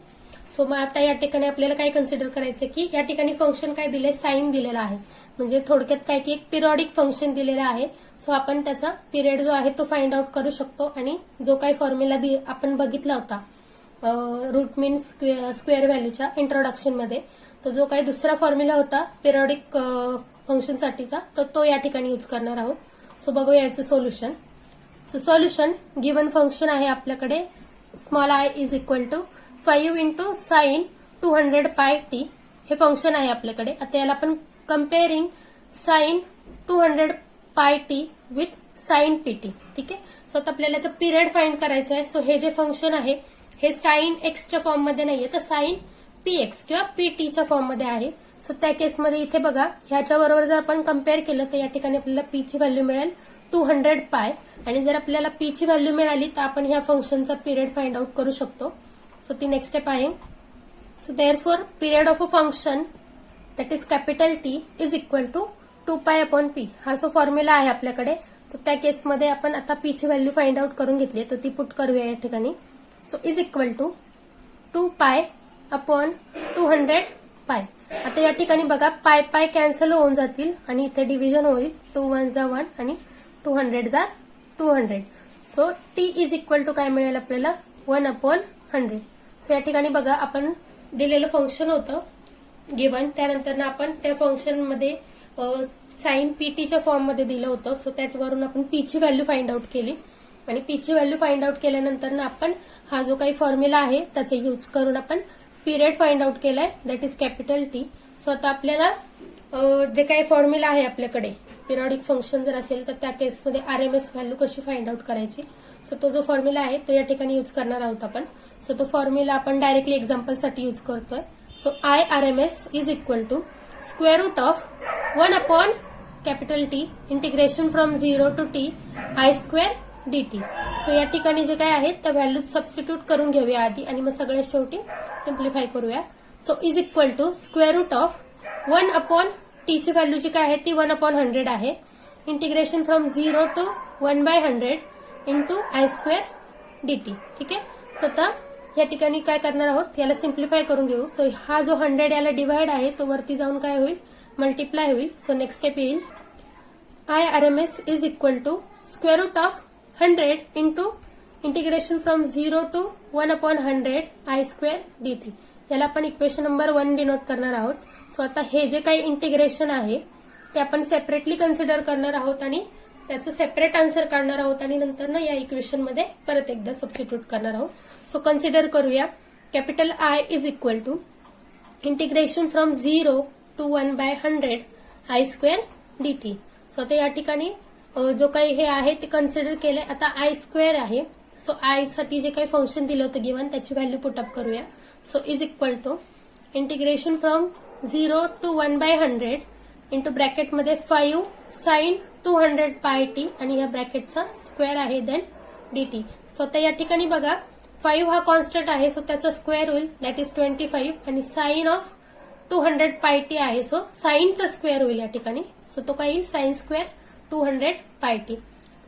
सो मग आता या ठिकाणी आपल्याला काय कन्सिडर करायचं की या ठिकाणी फंक्शन काय दिले, साइन दिलेला आहे, म्हणजे थोडक्यात काय की एक पिरियॉडिक फंक्शन दिलेला आहे. सो आपण त्याचा पिरियड जो आहे तो फाइंड आउट करू शकतो आणि जो काही फॉर्म्युला आपण बघितला होता रूट मीन स्क्वेअर व्हॅल्यूच्या इंट्रोडक्शन मध्ये, तो जो काही दुसरा फॉर्म्युला होता पिरियॉडिक फंक्शनसाठीचा तर तो या ठिकाणी यूज करणार आहोत. सो बघूया याचं solution. So solution given function आहे आपल्याकडे small I is equal to 5 into sine 200 pi T हे फंक्शन आहे आपल्याकडे. आता याला आपण comparing sign 200 pi T with sign PT. ठीक आहे. सो आता आपल्याला याचं पिरियड फाइंड करायचं आहे. सो हे जे फंक्शन आहे हे साइन एक्सच्या फॉर्ममध्ये नाहीये तर साइन पीएक्स किंवा पीटीच्या फॉर्ममध्ये आहे. सो त्या केसमध्ये इथे बघा ह्याच्या बरोबर जर आपण कम्पेअर केलं तर या ठिकाणी आपल्याला पी ची व्हॅल्यू मिळेल 200 पाय आणि जर आपल्याला पी ची व्हॅल्यू मिळाली तर आपण ह्या फंक्शनचा पिरियड फाइंड आउट करू शकतो. सो ती नेक्स्ट स्टेप आहे. So therefore period of a function that is capital T is equal to 2 pi upon P. हा जो फॉर्म्युला आहे आपल्याकडे तर त्या केसमध्ये आपण आता पी ची व्हॅल्यू फाइंड आउट करून घेतली तर ती पुट करूया या ठिकाणी. So is equal to 2 pi upon 200 पाय. आता या ठिकाणी बघा पाय पाय कॅन्सल होऊन जातील आणि इथे डिव्हिजन होईल. 2 1 जा 1 आणि 200 जा 200. So T is equal to काय मिळेल आपल्याला 1/100. सो या ठिकाणी बघा आपण दिलेलं फंक्शन होतं गिवन, त्यानंतर आपण त्या फंक्शन मध्ये साइन पीटीच्या फॉर्म मध्ये दिलं होतं. सो त्यावरून आपण पी ची व्हॅल्यू फाइंड आउट केली आणि पी ची व्हॅल्यू फाइंड आउट केल्यानंतर आपण हा जो काही फॉर्म्युला आहे त्याचा यूज करून आपण पिरियड फाइंड आउट केलाय, that is capital T. So आता आपल्याला जे काही फॉर्म्युला आहे आपल्याकडे पिरियडिक फंक्शन जर असेल तर त्या केसमध्ये आरएमएस व्हॅल्यू कशी फाइंड आउट करायची. सो तो जो फॉर्म्युला आहे तो या ठिकाणी यूज करणार आहोत आपण. सो तो फॉर्म्युला आपण डायरेक्टली एक्झाम्पलसाठी यूज करतोय. So I RMS is equal to square root of 1/capital T integration from 0 to t I square dt. So या ठिकाणी जे काय आहे त्या व्हॅल्यू सबस्टिट्यूट करून घेऊया आधी आणि मग सगळ्यात शेवटी सिम्प्लिफाय करूया. So is equal to square root of 1/t ची व्हॅल्यू जी काय आहे ती 1/100 आहे. Integration from 0 to 1/100 into I square dt. ठीक आहे. सो आता या ठिकाणी काय करणार आहोत याला सिम्प्लिफाय करून घेऊ. सो हा जो 100 याला डिवाइड आहे तो वरती जाऊन काय होईल मल्टिप्लाय होईल. सो नेक्स्ट स्टेप येईल I RMS is equal to square root of 100 into integration from 0 to 1/100 I square dt. याला आपण इक्वेशन नंबर 1 डिनोट करणार आहोत. सो आता हे जे काही इंटिग्रेशन आहे ते आपण सेपरेटली कन्सिडर करणार आहोत आणि त्याचं सेपरेट आन्सर काढणार आहोत आणि नंतर ना या इक्वेशन मध्ये परत एकदा सबस्टिट्यूट करणार आहोत. सो कन्सिडर करूया capital I is equal to integration from 0 to 1/100 I square dt. So आता या ठिकाणी जो काही हे आहे ते कन्सिडर केलंय. आता आय स्क्वेअर आहे. सो आय साठी जे काही फंक्शन दिलं होतं गिवन त्याची व्हॅल्यू पुटअप करूया. So is equal to integration from 0 to 1/100 into ब्रॅकेटमध्ये 5 साइन 200 पाय टी आणि या ब्रॅकेटचा स्क्वेअर आहे देन dt. सो आता या ठिकाणी बघा 5 हा कॉन्स्टंट आहे सो त्याचा स्क्वेअर होईल दॅट इज 25 आणि साइन ऑफ 200 पाय टी आहे सो साइनचा स्क्वेअर होईल या ठिकाणी. सो तो काय येईल sign square 200 pi T.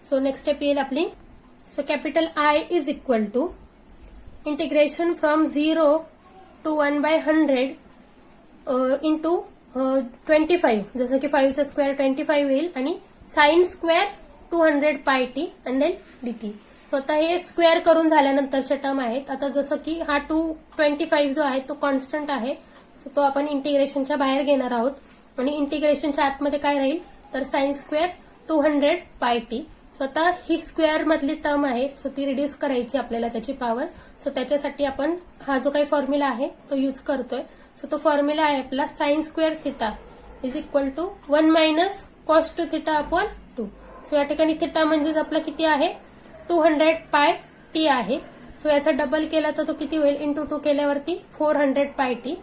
So next step येईल आपली. So capital I is equal to integration from 0 to 1/100 into 25 जसं की 5चा स्क्वेअर 25 येईल आणि sign square 200 pi T and then dt. So आता हे स्क्वेअर करून झाल्यानंतरच्या टर्म आहेत. आता जसं की हा 225 जो आहे तो कॉन्स्टंट आहे सो तो आपण इंटिग्रेशनच्या बाहेर घेणार आहोत आणि इंटिग्रेशनच्या आतमध्ये काय राहील तर sign square 200 pi T. So आता ही स्क्वेअर मधली टर्म आहे सो ती रिड्यूस करायची आपल्याला त्याची पॉवर. सो त्याच्यासाठी आपण हा जो काही फॉर्म्युला आहे तो यूज करतोय. सो तो फॉर्म्युला आहे आपला sine square theta is equal to 1 minus cos two theta upon 2. So या ठिकाणी थिटा म्हणजेच आपला किती आहे 200 पाय टी आहे. सो याचा डबल केला तर तो किती होईल इंटू 2 केल्यावरती 400 पाय टी.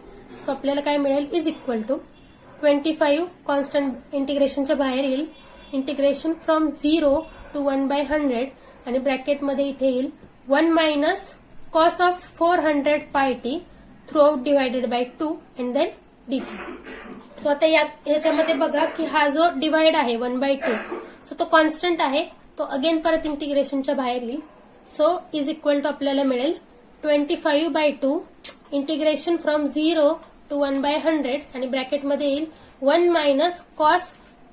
सो आपल्याला काय मिळेल इज इक्वल टू 25 कॉन्स्टंट इंटिग्रेशनच्या बाहेर येईल इंटिग्रेशन फ्रॉम 0 to 1/100 आणि ब्रॅकेटमध्ये इथे येईल 1 minus cos of 400 pi T through out divided by 2 and then dt. So आता याच्यामध्ये बघा की हा जो डिवाइड आहे 1/2 सो तो कॉन्स्टंट आहे तो अगेन परत इंटिग्रेशनच्या बाहेर येईल. सो इज इक्वल टू आपल्याला मिळेल 25/2 इंटिग्रेशन फ्रॉम 0 to 1/100 आणि ब्रॅकेटमध्ये येईल 1 minus cos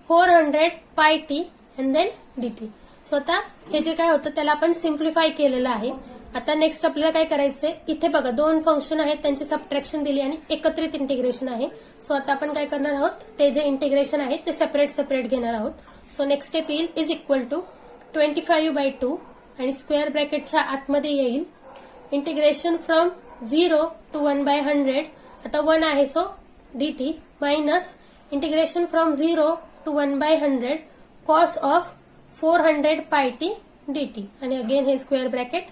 400 pi T and then dt. So आता हे जे काय होतं त्याला आपण सिम्प्लिफाय केलेलं आहे. आता नेक्स्ट आपल्याला काय करायचंय इथे बघा 2 फंक्शन आहेत त्यांची सबट्रॅक्शन दिली आणि एकत्रित इंटिग्रेशन आहे. सो आता आपण काय करणार आहोत ते जे इंटिग्रेशन आहे ते सेपरेट घेणार आहोत. सो नेक्स्ट स्टेप येईल इज इक्वल टू 25/2 आणि स्क्वेअर ब्रॅकेटच्या आतमध्ये येईल इंटिग्रेशन फ्रॉम 0 to 1/100 आता 1 आहे so dt minus integration from 0 to 1/100 cos of 400 pi T dt आणि अगेन हे स्क्वेअर ब्रॅकेट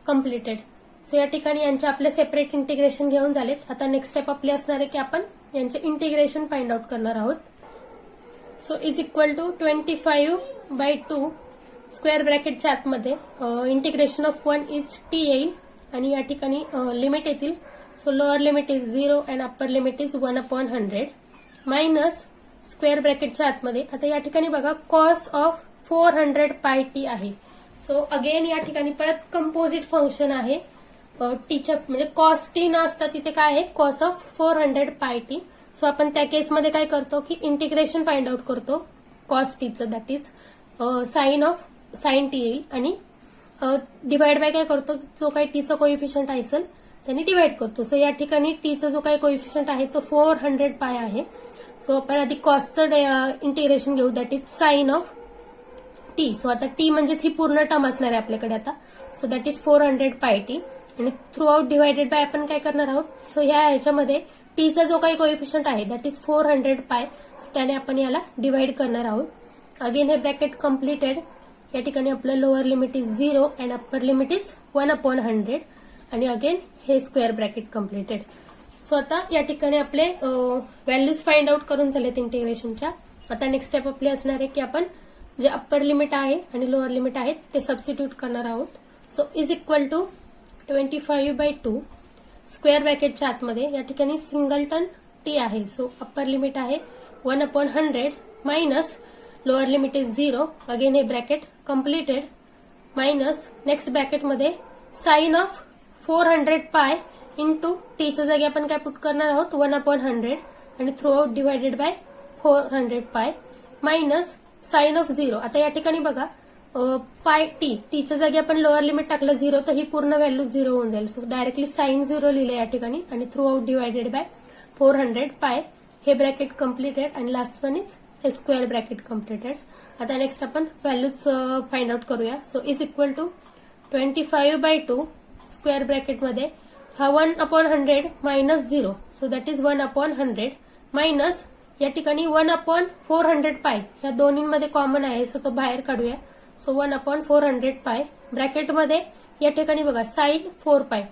कम्प्लिटेड. सो या ठिकाणी यांचे आपले सेपरेट इंटिग्रेशन घेऊन झालेत. आता नेक्स्ट स्टेप आपली असणार आहे की आपण यांचे इंटिग्रेशन फाइंड आउट करणार आहोत. So is equal to 25/2 square ब्रॅकेटच्या आतमध्ये इंटिग्रेशन ऑफ 1 इज टी येईल आणि या ठिकाणी लिमिट येतील. So lower limit is 0 and upper limit is 1/100 minus square ब्रॅकेटच्या आतमध्ये आता या ठिकाणी बघा कॉस ऑफ 400 पाय टी आहे. सो अगेन या ठिकाणी परत कंपोजिट फंक्शन आहे टीच्या म्हणजे कॉस टी न असता तिथे काय आहे cos of 400 pi T. So आपण त्या केसमध्ये काय करतो की इंटिग्रेशन फाइंड आउट करतो कॉस टीचं, दॅट इज साइन टी येईल आणि डिवाइड बाय काय करतो जो काही टीचा कोइफिशियंट असेल त्याने डिवाइड करतो. सो या ठिकाणी टीचा जो काही कोइफिशियंट आहे तो 400 पाय आहे. सो आपण आधी कॉसचं इंटिग्रेशन घेऊ, that is sign of T. So आता टी म्हणजेच ही पूर्ण टर्म असणार आहे आपल्याकडे आता. So that is 400 pi T आणि थ्रू आउट डिवायडेड बाय आपण काय करणार आहोत. सो ह्याच्यामध्ये टीचा जो काही कोइफिशियंट आहे दॅट इज 400 पाय. सो त्याने आपण याला डिवाइड करणार आहोत. अगेन हे ब्रॅकेट कम्प्लिटेड. या ठिकाणी आपलं lower limit is 0 and upper limit is 1/100 आणि अगेन हे स्क्वेअर ब्रॅकेट कम्प्लिटेड. सो आता या ठिकाणी आपले व्हॅल्यूज फाइंड आउट करून झालेत इंटिग्रेशनच्या. आता नेक्स्ट स्टेप आपली असणार आहे की आपण जे अप्पर लिमिट आहे आणि लोअर लिमिट आहेत ते सबस्टिट्यूट करणार आहोत. So is equal to 25/2 square ब्रॅकेटच्या आतमध्ये या ठिकाणी सिंगलटन टी आहे. सो अप्पर लिमिट आहे 1/100 minus lower limit is 0. Again हे ब्रॅकेट कम्प्लिटेड मायनस नेक्स्ट ब्रॅकेटमध्ये साइन ऑफ 400 पाय इंटू टीच्या जागी आपण काय पुट करणार आहोत 1/100 आणि through out divided bye 400 pi minus sign of 0. आता या ठिकाणी बघा पाय टीच्या जागी आपण लोअर लिमिट टाकलं 0 तर ही पूर्ण व्हॅल्यू 0 होऊन जाईल. सो डायरेक्टली साइन 0 लिहिलं या ठिकाणी आणि through out divided bye 400 pi. हे ब्रॅकेट कम्प्लिटेड आणि लास्ट वन इज हे स्क्वेअर ब्रॅकेट कम्प्लिटेड. आता नेक्स्ट आपण व्हॅल्यूज फाइंड आउट करूया. So is equal to 25/2 square ब्रॅकेटमध्ये हा 1/100 minus 0. So that is 1/100 minus या ठिकाणी 1/400 पाय. या दोन्हीमध्ये कॉमन आहे सो तो बाहेर काढूया. सो 1/400 पाय ब्रॅकेटमध्ये या ठिकाणी बघा साइन 4 पाय.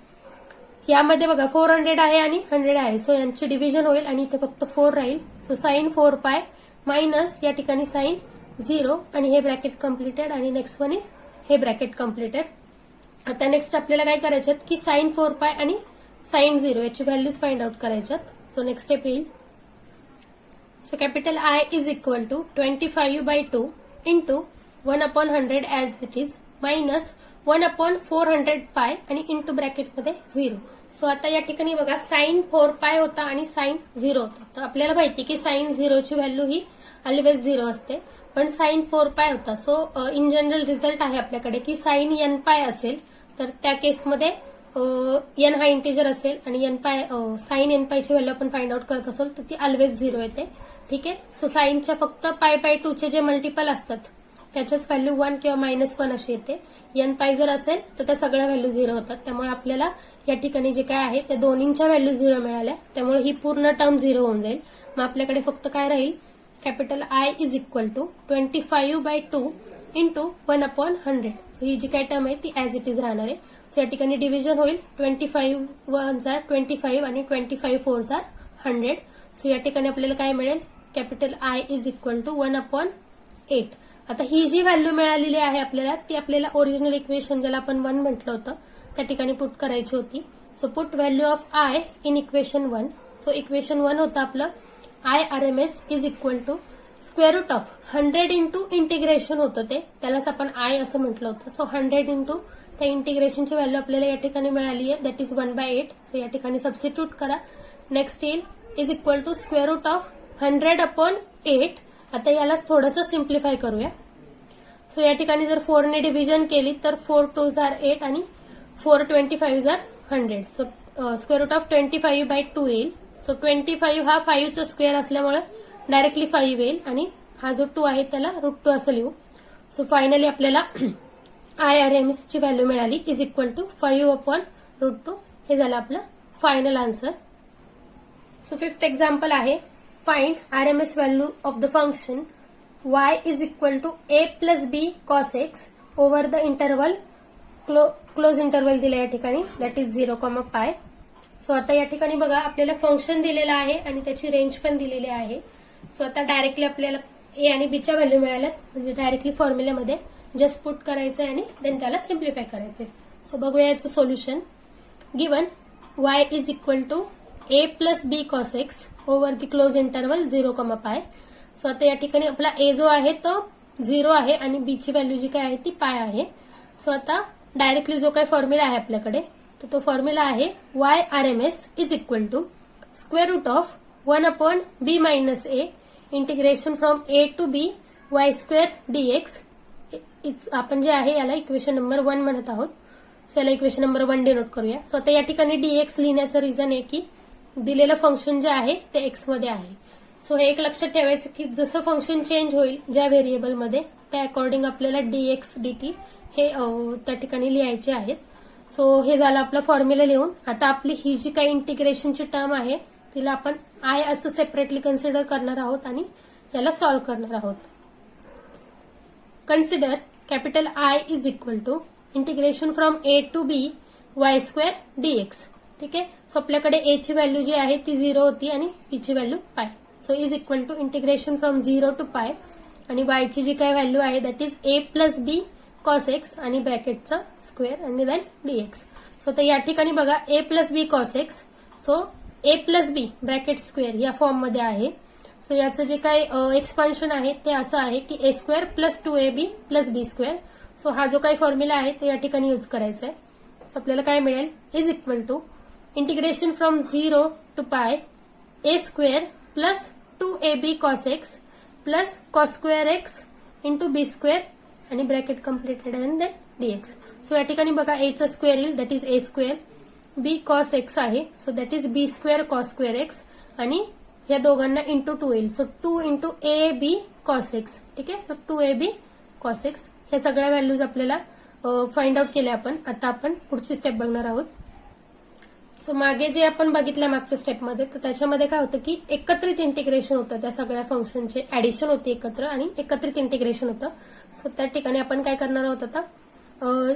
यामध्ये बघा 400 आहे आणि 100 आहे. सो यांची डिव्हिजन होईल आणि इथे फक्त 4 राहील. सो साइन 4 पाय मायनस या ठिकाणी साइन 0 आणि हे ब्रॅकेट कम्प्लिटेड आणि नेक्स्ट वन इज हे ब्रॅकेट कम्प्लिटेड. आता नेक्स्ट आपल्याला काय करायच्यात की साइन 4 पाय आणि साइन 0 याची व्हॅल्यूज फाइंड आउट करायच्यात. सो नेक्स्ट स्टेप येईल. So capital I is equal to 25/2 into 1/100 as it is minus 1/400 pi आणि इंटू ब्रॅकेटमध्ये 0. सो आता या ठिकाणी बघा साइन 4 पाय होता आणि साइन 0 होता. तर आपल्याला माहिती की साइन 0 ची व्हॅल्यू ही ऑलवेज 0 असते पण साइन 4 पाय होता. सो इन जनरल रिझल्ट आहे आपल्याकडे की साइन n पाय असेल तर त्या केसमध्ये n हा इंटिजर असेल आणि साइन n पायची व्हॅल्यू आपण फाइंड आउट करत असेल तर ती ऑलवेज 0 येते. ठीक आहे. सो साइनच्या फक्त π/2 चे जे मल्टिपल असतात त्याच्याच व्हॅल्यू 1 किंवा -1 अशी येते. n पाय जर असेल तर त्या सगळ्या व्हॅल्यू 0 होतात. त्यामुळे आपल्याला या ठिकाणी जे काय आहे त्या दोन्हींच्या व्हॅल्यू 0 मिळाल्या. त्यामुळे ही पूर्ण टर्म 0 होऊन जाईल. मग आपल्याकडे फक्त काय राहील capital I is equal to 25/2 into 1/100. So ही जी काय टर्म आहे ती ऍज इट इज राहणार आहे. सो या ठिकाणी डिव्हिजन होईल 25 1s are 25 आणि 25 4s are 100. सो या ठिकाणी आपल्याला काय मिळेल capital I is equal to 1/8. आता ही जी व्हॅल्यू मिळालेली आहे आपल्याला ती आपल्याला ओरिजिनल इक्वेशन ज्याला आपण 1 म्हटलं होतं त्या ठिकाणी पुट करायची होती. So put value of I in equation 1. So equation 1 होतं आपलं I RMS is equal to square root of 100 into integration होतं ते त्यालाच आपण आय असं म्हटलं होतं. सो 100 इंटू त्या इंटिग्रेशनची व्हॅल्यू आपल्याला या ठिकाणी मिळाली आहे दॅट इज 1/8. सो या ठिकाणी सबस्टिट्यूट करा. नेक्स्ट येईल is equal to square root of 100/8. आता यालाच थोडंसं सिम्प्लिफाय करूया. सो या ठिकाणी जर 4 ने डिव्हिजन केली तर 4 2s are 8 आणि 4 25s are 100. So square root of 25/2 येईल. सो 25 हा 5चा स्क्वेअर असल्यामुळे डायरेक्टली 5 येईल आणि हा जो 2 आहे त्याला √2 असं लिहू. सो फायनली आपल्याला आय RMS ची व्हॅल्यू मिळाली इज इक्वल टू 5/√2. हे झालं आपलं final answer. So fifth example आहे find RMS value of the function y is equal to a plus b cos x over the interval close interval दिलं या ठिकाणी दॅट इज 0, सो आता या ठिकाणी बघा आपल्याला फंक्शन दिलेलं आहे आणि त्याची रेंज पण दिलेली आहे. सो आता डायरेक्टली आपल्याला a आणि b च्या व्हॅल्यू मिळाल्या म्हणजे डायरेक्टली फॉर्म्युल्यामध्ये जस्ट पुट करायचं आणि देन त्याला सिम्प्लिफाय करायचं. सो बघूया याचं solution. Given y is equal to a plus b cos x over the close interval 0, so आता या ठिकाणी आपला a जो आहे तो 0 आहे आणि b ची व्हॅल्यू जी काय आहे ती पाय आहे. सो आता डायरेक्टली जो काही फॉर्म्युला आहे आपल्याकडे तर तो फॉर्म्युला आहे Y R M S is equal to square root of 1/b minus A integration from A to B Y square DX. आपण जे आहे याला इक्वेशन नंबर 1 म्हणत आहोत. सो याला इक्वेशन नंबर 1 डिनोट करूया. सो आता या ठिकाणी डीएक्स लिहिण्याचं रिझन आहे की दिलेलं फंक्शन जे आहे ते एक्स मध्ये आहे. सो हे एक लक्षात ठेवायचं की जसं फंक्शन चेंज होईल ज्या व्हेरिएबलमध्ये त्या अकॉर्डिंग आपल्याला डीएक्स डीटी हे त्या ठिकाणी लिहायचे आहेत. सो हे झालं आपलं फॉर्म्युला लिहून. आता आपली ही जी काही इंटिग्रेशनची टर्म आहे तिला आपण आय असं सेपरेटली कन्सिडर करणार आहोत आणि याला सॉल्व्ह करणार आहोत. Consider capital I is equal to integration from A to B Y square DX. ठीक आहे. सो आपल्याकडे ए ची व्हॅल्यू जी आहे ती 0 होती आणि बी ची value pi. So is equal to integration from 0 to pi आणि वाय ची जी काय व्हॅल्यू आहे that is A plus B cos X आणि ब्रॅकेटचा स्क्वेअर आणि देन डीएक्स. सो तर या ठिकाणी बघा A plus B cos X. So A plus B bracket square या फॉर्म मध्ये आहे. सो याचं जे काय एक्सपान्शन आहे ते असं आहे की ए स्क्वेअर प्लस 2ab प्लस बी स्क्वेअर. सो हा जो काही फॉर्म्युला आहे तो या ठिकाणी यूज करायचा आहे. सो आपल्याला काय मिळेल is equal to integration from 0 to pi A square plus 2ab cos X plus cos square X into B square आणि bracket completed and then dx. So या ठिकाणी बघा ए चा स्क्वेअर येईल that is A square. B cos X आहे so that is B square cos square X आणि या दोघांना इंटू 2 येईल. So 2 into A B cos X. ठीक आहे. सो 2ab कॉस एक्स ह्या सगळ्या व्हॅल्यूज आपल्याला फाइंड आउट केल्या आपण. आता आपण पुढची स्टेप बघणार आहोत. सो मागे जे आपण बघितलं मागच्या स्टेपमध्ये तर त्याच्यामध्ये काय होतं की एकत्रित इंटिग्रेशन होतं. त्या सगळ्या फंक्शनचे ऍडिशन होते एकत्र आणि एकत्रित इंटिग्रेशन होतं. सो त्या ठिकाणी आपण काय करणार आहोत आता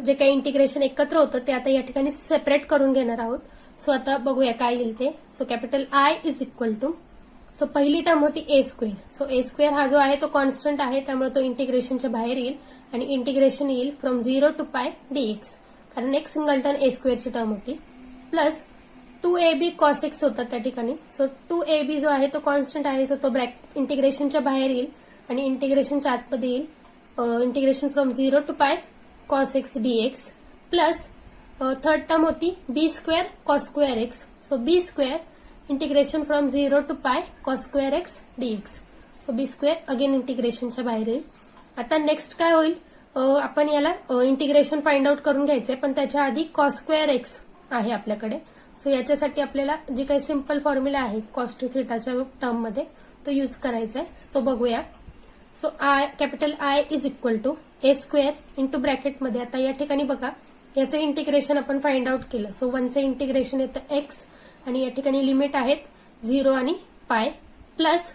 जे काही इंटिग्रेशन एकत्र होतं ते आता या ठिकाणी सेपरेट करून घेणार आहोत. सो आता बघूया काय येईल ते. So capital I is equal to so पहिली टर्म होती A square. So A square हा जो आहे तो कॉन्स्टंट आहे त्यामुळे तो इंटिग्रेशनच्या बाहेर येईल आणि इंटिग्रेशन येईल फ्रॉम 0 टू पाय डीएक्स कारण एक सिंगल टर्म ए स्क्वेअरची टर्म होती प्लस 2ab कॉस एक्स होता त्या ठिकाणी. सो 2ab जो आहे तो कॉन्स्टंट आहे सो तो इंटिग्रेशनच्या बाहेर येईल आणि इंटिग्रेशनच्या आतमध्ये येईल integration from 0 to pi cos X dx plus third term होती B square cos square X. So B square integration from 0 to pi cos square X dx. So B square again इंटिग्रेशनच्या बाहेर येईल. आता नेक्स्ट काय होईल आपण याला इंटिग्रेशन फाइंड आउट करून घ्यायचंय पण त्याच्या आधी कॉस स्क्वेअर एक्स आहे आपल्याकडे. सो याच्यासाठी आपल्याला जे काही सिंपल फॉर्म्युला आहे कॉस टू थिटाच्या टर्म मध्ये तो यूज करायचा आहे. तो बघूया. So I capital I is equal to A square into ब्रॅकेटमध्ये आता या ठिकाणी बघा याचं इंटिग्रेशन आपण फाइंड आउट केलं. सो 1चं इंटिग्रेशन येतं एक्स आणि या ठिकाणी लिमिट आहेत 0 आणि पाय प्लस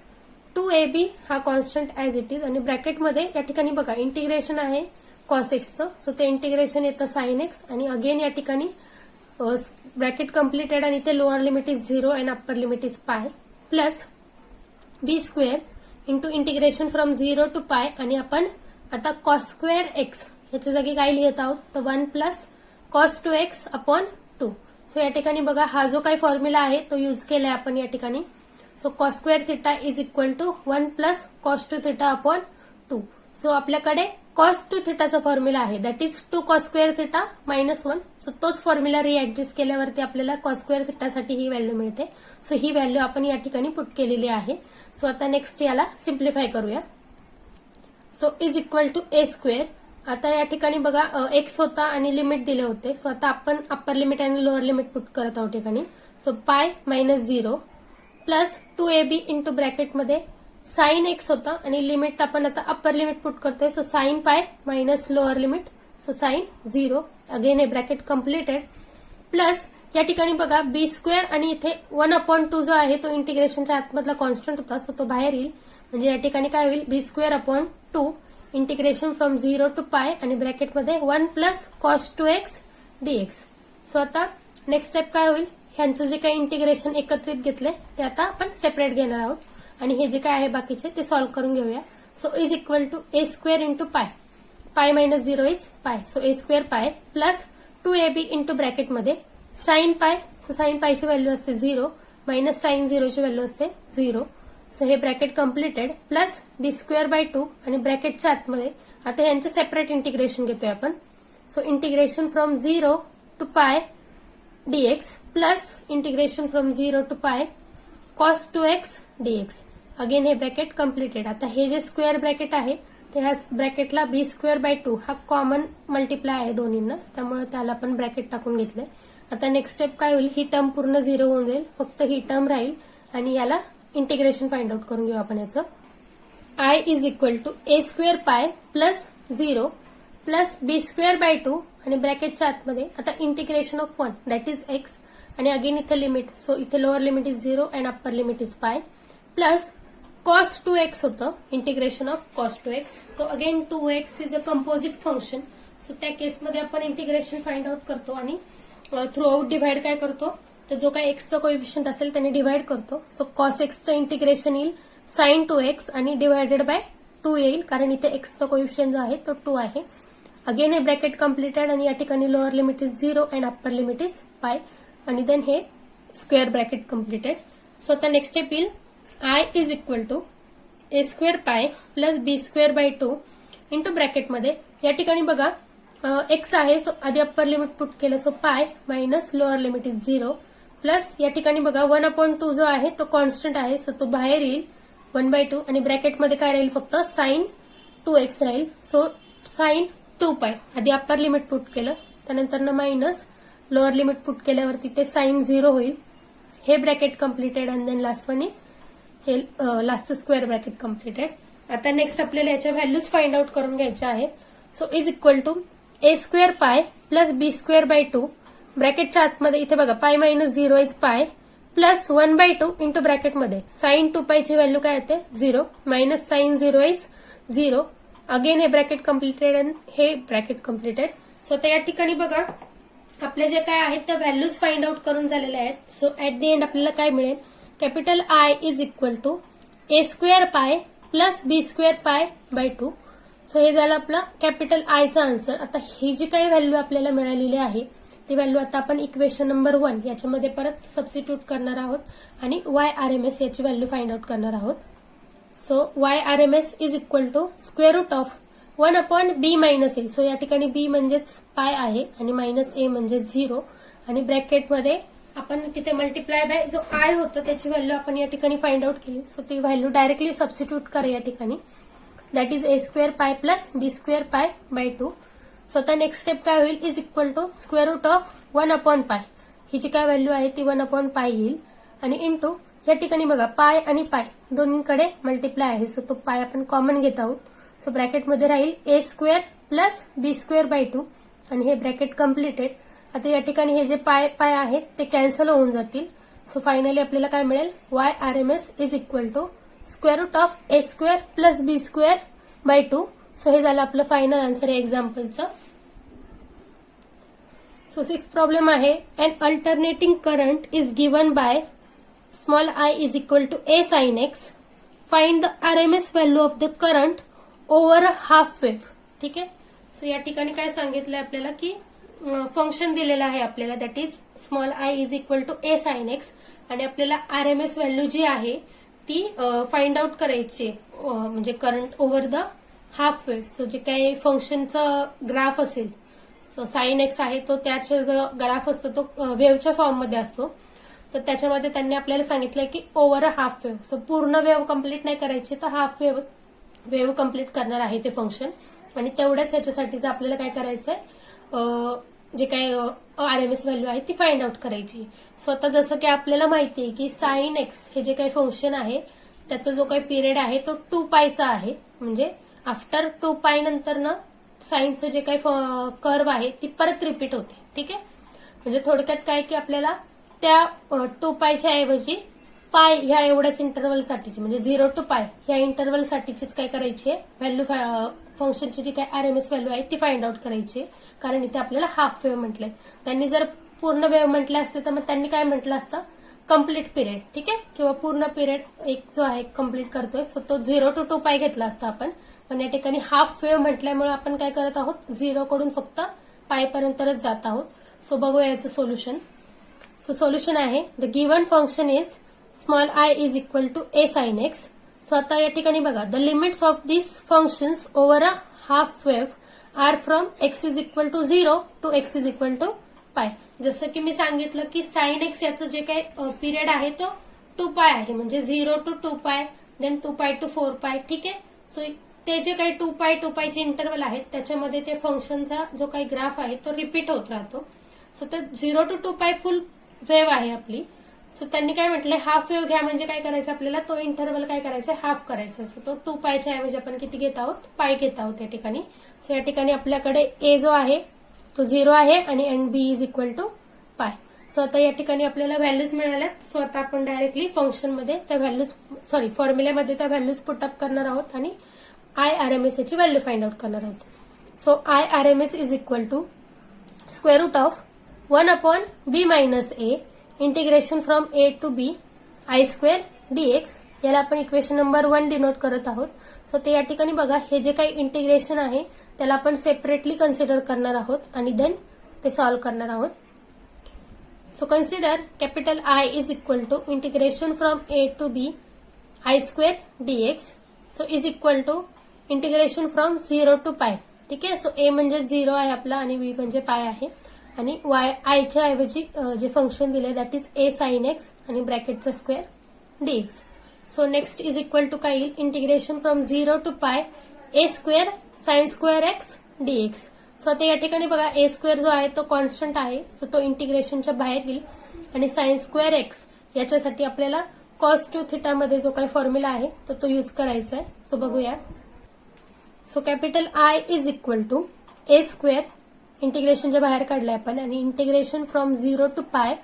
2ab हा कॉन्स्टंट ऍज इट इज आणि ब्रॅकेटमध्ये या ठिकाणी बघा इंटिग्रेशन आहे कॉस एक्सचं. सो ते इंटिग्रेशन येतं साइन एक्स आणि अगेन या ठिकाणी ब्रॅकेट कम्प्लिटेड आणि ते lower limit is 0 and upper limit is pi plus B square into integration from 0 to pi आणि आपण आता कॉस स्क्वेअर एक्स ह्याच्या जागी काय लिहित आहोत तर 1 plus cos 2x upon 2. So या ठिकाणी बघा हा जो काही फॉर्म्युला आहे तो यूज केलाय आपण या ठिकाणी. So cos square theta is equal to 1 plus cos 2 theta upon 2. So आपल्याकडे कॉस 2 थिटाचा फॉर्म्युला आहे that is 2 cos square theta minus 1. So तोच फॉर्म्युला रिएडजस्ट केल्यावरती आपल्याला कॉस स्क्वेअर थिटासाठी ही व्हॅल्यू मिळते. सो ही व्हॅल्यू आपण या ठिकाणी पुट केलेली आहे. सो आता नेक्स्ट याला सिम्प्लिफाय करूया. So is equal to A square. आता या ठिकाणी बघा एक्स होता आणि लिमिट दिले होते. सो आता आपण अप्पर लिमिट आणि लोअर लिमिट पुट करत आहोत ठिकाणी. So pi minus 0 plus 2ab into ब्रॅकेटमध्ये साइन एक्स होता आणि लिमिट आपण आता अप्पर लिमिट पुट करतोय. So sine pi minus lower limit so sine 0 again हे ब्रॅकेट कम्प्लिटेड प्लस या ठिकाणी बघा बी स्क्वेअर आणि इथे 1/2 जो आहे तो इंटिग्रेशनच्या आतमधला कॉन्स्टंट होता सो तो बाहेर येईल म्हणजे या ठिकाणी काय होईल B square upon 2 integration from 0 to pi आणि ब्रॅकेटमध्ये 1 plus cos 2x dx. So आता नेक्स्ट स्टेप काय होईल ह्यांचं जे काही इंटिग्रेशन एकत्रित घेतले ते आता आपण सेपरेट घेणार आहोत आणि हे जे काय आहे बाकीचे ते सॉल्व्ह करून घेऊया. So is equal to A square into pi pi minus 0 is pi. So A square pi plus 2ab into ब्रॅकेटमध्ये साइन पाय. सो साइन पायची व्हॅल्यू असते 0 मायनस साइन 0ची व्हॅल्यू असते 0. सो हे bracket completed plus B square by 2 आणि ब्रॅकेटच्या आतमध्ये आता यांचे सेपरेट इंटिग्रेशन घेतोय आपण. सो इंटिग्रेशन फ्रॉम 0 टू पाय dx plus integration from 0 to pi cos 2x dx. Again हे ब्रॅकेट कम्प्लिटेड. आता हे जे स्क्वेअर ब्रॅकेट आहे ते ह्या ब्रॅकेटला b²/2 हा कॉमन मल्टिप्लाय आहे दोन्हींना, त्यामुळे त्याला आपण ब्रॅकेट टाकून घेतलंय. आता नेक्स्ट स्टेप काय होईल, ही टर्म पूर्ण 0 होऊन जाईल, फक्त ही टर्म राहील आणि याला इंटिग्रेशन फाइंड आउट करून घेऊ आपण याचं. I is equal to a² pi plus 0 plus b²/2 आणि ब्रॅकेटच्या आतमध्ये आता integration of 1 that is x आणि अगेन इथे लिमिट, सो इथे lower limit is 0 and upper limit is pi plus cos 2x होतं, integration of cos 2x. So again 2x is a composite function, so त्या केसमध्ये आपण इंटिग्रेशन फाइंड आउट करतो आणि थ्रू आउट डिव्हाइड काय करतो, तर जो काय एक्सचं कोएफिशियंट असेल त्याने डिव्हाइड करतो. सो cos x चं इंटिग्रेशन येईल sin 2x आणि डिवायडेड बाय 2 येईल, कारण इथे एक्सचं कोएफिशियंट जो आहे तो 2 आहे. अगेन हे ब्रॅकेट कम्प्लिटेड आणि या ठिकाणी lower limit is 0 and upper limit is pi आणि देन हे स्क्वेअर ब्रॅकेट कम्प्लिटेड. सो आता नेक्स्ट स्टेप येईल I is equal to a² pi plus b²/2 into ब्रॅकेटमध्ये या ठिकाणी बघा एक्स आहे, सो आधी अप्पर लिमिट पुट केलं, so pi minus lower limit is 0 plus या ठिकाणी बघा 1/2 जो आहे तो कॉन्स्टंट आहे, सो तो बाहेर येईल 1/2 आणि ब्रॅकेटमध्ये काय राहील, फक्त sin 2x राहील. सो sin 2 पाय आधी अप्पर लिमिट पुट केलं, त्यानंतर मायनस लोअर लिमिट पुट केल्यावरती ते sin 0 होईल. हे bracket completed and then last one is हे लास्टचं स्क्वेअर ब्रॅकेट कम्प्लिटेड. आता नेक्स्ट आपल्याला याच्या व्हॅल्यूज फाइंड आउट करून घ्यायच्या आहेत. So is equal to a² pi plus b²/2 ब्रॅकेटच्या आतमध्ये इथे बघा पाय minus 0 is pi plus 1/2 into ब्रॅकेटमध्ये sin 2 पायची value काय येते 0 मायनस sin 0 इज 0. अगेन हे ब्रॅकेट कम्प्लिटेड अँड हे ब्रॅकेट कम्प्लिटेड. सो आता या ठिकाणी बघा आपले जे काय आहेत त्या व्हॅल्यूज फाइंड आउट करून झालेल्या आहेत. सो ऍट द एंड आपल्याला काय मिळेल, capital I is equal to a² pi plus b²/2. So हे झालं आपलं कॅपिटल आयचा आन्सर. आता ही जी काही व्हॅल्यू आपल्याला मिळालेली आहे ती व्हॅल्यू आता आपण इक्वेशन नंबर 1 याच्यामध्ये परत सबस्टिट्यूट करणार आहोत आणि YRMS याची व्हॅल्यू फाइंड आउट करणार आहोत. So YRMS is equal to square root of 1/b minus a. So या ठिकाणी b म्हणजेच पाय आहे आणि मायनस a म्हणजे 0 आणि ब्रॅकेटमध्ये आपण तिथे मल्टिप्लाय बाय जो I होतं त्याची व्हॅल्यू आपण या ठिकाणी फाइंड आउट केली. सो ती व्हॅल्यू डायरेक्टली सबस्टिट्यूट करा या ठिकाणी, that is a² pi plus b²/2. So आता नेक्स्ट स्टेप काय होईल, is equal to square root of 1/पाय. ही जी काय व्हॅल्यू आहे ती 1/पाय येईल आणि इंटू या ठिकाणी बघा पाय आणि पाय दोन्हीकडे मल्टिप्लाय आहे, सो तो पाय आपण कॉमन घेत आहोत. सो ब्रॅकेटमध्ये राहील a² प्लस b²/2 आणि हे ब्रॅकेट कम्प्लिटेड. आता या ठिकाणी हे जे पाय पाय आहेत ते कॅन्सल होऊन जातील. सो फायनली आपल्याला काय मिळेल, YRMS is equal to square root of a² plus b²/2. So हे झालं आपलं फायनल आन्सर आहे एक्झाम्पलचं. सो 6 प्रॉब्लेम आहे, and alternating current is given by small I is equal to a sin x. Find the RMS value of the current over a half wave. ठीक आहे. सो या ठिकाणी काय सांगितलंय आपल्याला की फंक्शन दिलेलं आहे आपल्याला, that is small I is equal to a sin x आणि आपल्याला RMS व्हॅल्यू जी आहे ती फाइंड आउट करायची म्हणजे current over the half wave. So जे काही फंक्शनचा ग्राफ असेल, सो साइन एक्स आहे तो त्याचा जो ग्राफ असतो तो वेव्हच्या फॉर्ममध्ये असतो, तर त्याच्यामध्ये त्यांनी आपल्याला सांगितलंय की over a half wave. So पूर्ण वेव्ह कम्प्लीट नाही करायची, तर हाफ वेव्ह कम्प्लीट करणार आहे ते फंक्शन आणि तेवढ्याच याच्यासाठीच आपल्याला काय करायचंय, जे काही RMS व्हॅल्यू आहे ती फाइंड आउट करायची. सो आता जसं की आपल्याला माहिती आहे की साइन एक्स हे जे काही फंक्शन आहे त्याचा जो काही पिरियड आहे तो 2 पायचा आहे, म्हणजे आफ्टर 2 पाय नंतर ना साइनचं जे काही कर्व आहे ती परत रिपीट होते. ठीक आहे. म्हणजे थोडक्यात काय की आपल्याला त्या 2 पायच्या ऐवजी पाय ह्या एवढ्याच इंटरव्हलसाठीची म्हणजे 0 to पाय ह्या इंटरव्हलसाठीचीच काय करायची आहे व्हॅल्यू, फंक्शनची जी काय RMS व्हॅल्यू आहे ती फाइंड आउट करायची, कारण इथे आपल्याला हाफ वेव्ह म्हटलंय. त्यांनी जर पूर्ण वेव्ह म्हटले असते तर मग त्यांनी काय म्हटलं असतं, कम्प्लीट पिरियड. ठीक आहे, किंवा पूर्ण पिरियड एक जो आहे कम्प्लीट करतोय, सो तो 0 to 2 पाय घेतला असता आपण, पण या ठिकाणी हाफ वेव्ह म्हटल्यामुळे आपण काय करत आहोत, 0 कडून फक्त पायपर्यंतच जात आहोत. सो बघूया याचं सोल्युशन. सो सोल्युशन आहे, the given function is small I is equal to a sin x. So आता या ठिकाणी बघा, the limits of this functions over a half wave are from x is equal to 0 to x is equal to pi. जसं की मी सांगितलं की साइन एक्स याचं जे काही पिरियड आहे तो 2 पाय आहे, म्हणजे 0 to 2 पाय, देन 2 पाय to 4 पाय. ठीक आहे. सो ते जे काही 2 पायचे इंटरवल आहेत त्याच्यामध्ये ते फंक्शनचा जो काही ग्राफ आहे तो रिपीट होत राहतो. सो तर 0 to 2 पाय फुल वेव्ह आहे आपली. सो त्यांनी काय म्हटलंय, हाफ वेव्ह घ्या, म्हणजे काय करायचं आपल्याला, तो इंटरवल काय करायचा, हाफ करायचा. सो तो 2 पायच्या ऐवजी आपण किती घेत आहोत, पाय घेत आहोत या ठिकाणी. सो या ठिकाणी आपल्याकडे ए जो आहे तो 0 आहे आणि बी इज इक्वल टू पाय. सो आता या ठिकाणी आपल्याला व्हॅल्यूज मिळाल्यात. सो आता आपण डायरेक्टली फंक्शनमध्ये त्या व्हॅल्यूज फॉर्म्युल्यामध्ये त्या व्हॅल्यूज पुटअप करणार आहोत आणि IRMS याची व्हॅल्यू फाइंड आउट करणार आहोत. So IRMS is equal to square root of 1/b minus A integration from A to b I square dx. याला आपण इक्वेशन नंबर 1 डिनोट करत आहोत. सो ते या ठिकाणी बघा, हे जे काही इंटिग्रेशन आहे त्याला आपण सेपरेटली कन्सिडर करणार आहोत आणि देन ते सॉल्व्ह करणार आहोत. So consider capital I is equal to integration from A to b I square dx. So is equal to integration from 0 to पाय. ठीक आहे. सो ए म्हणजे 0 आहे आपला आणि बी म्हणजे पाय आहे आणि आयच्या ऐवजी जे फंक्शन दिले that is A sine X आणि ब्रॅकेटचा square dx. So next is equal to काय येईल, integration from 0 to pi A square sine square X dx. So आता या ठिकाणी बघा, ए स्क्वेअर जो आहे तो कॉन्स्टंट आहे, सो तो इंटिग्रेशनच्या बाहेर येईल आणि साइन स्क्वेअर एक्स याच्यासाठी आपल्याला कॉस 2 थिटा मध्ये जो काही फॉर्म्युला आहे तो यूज करायचा आहे. सो बघूया. So capital I is equal to A square, इंटिग्रेशनच्या बाहेर काढलंय आपण, आणि इंटिग्रेशन फ्रॉम 0 to पाय.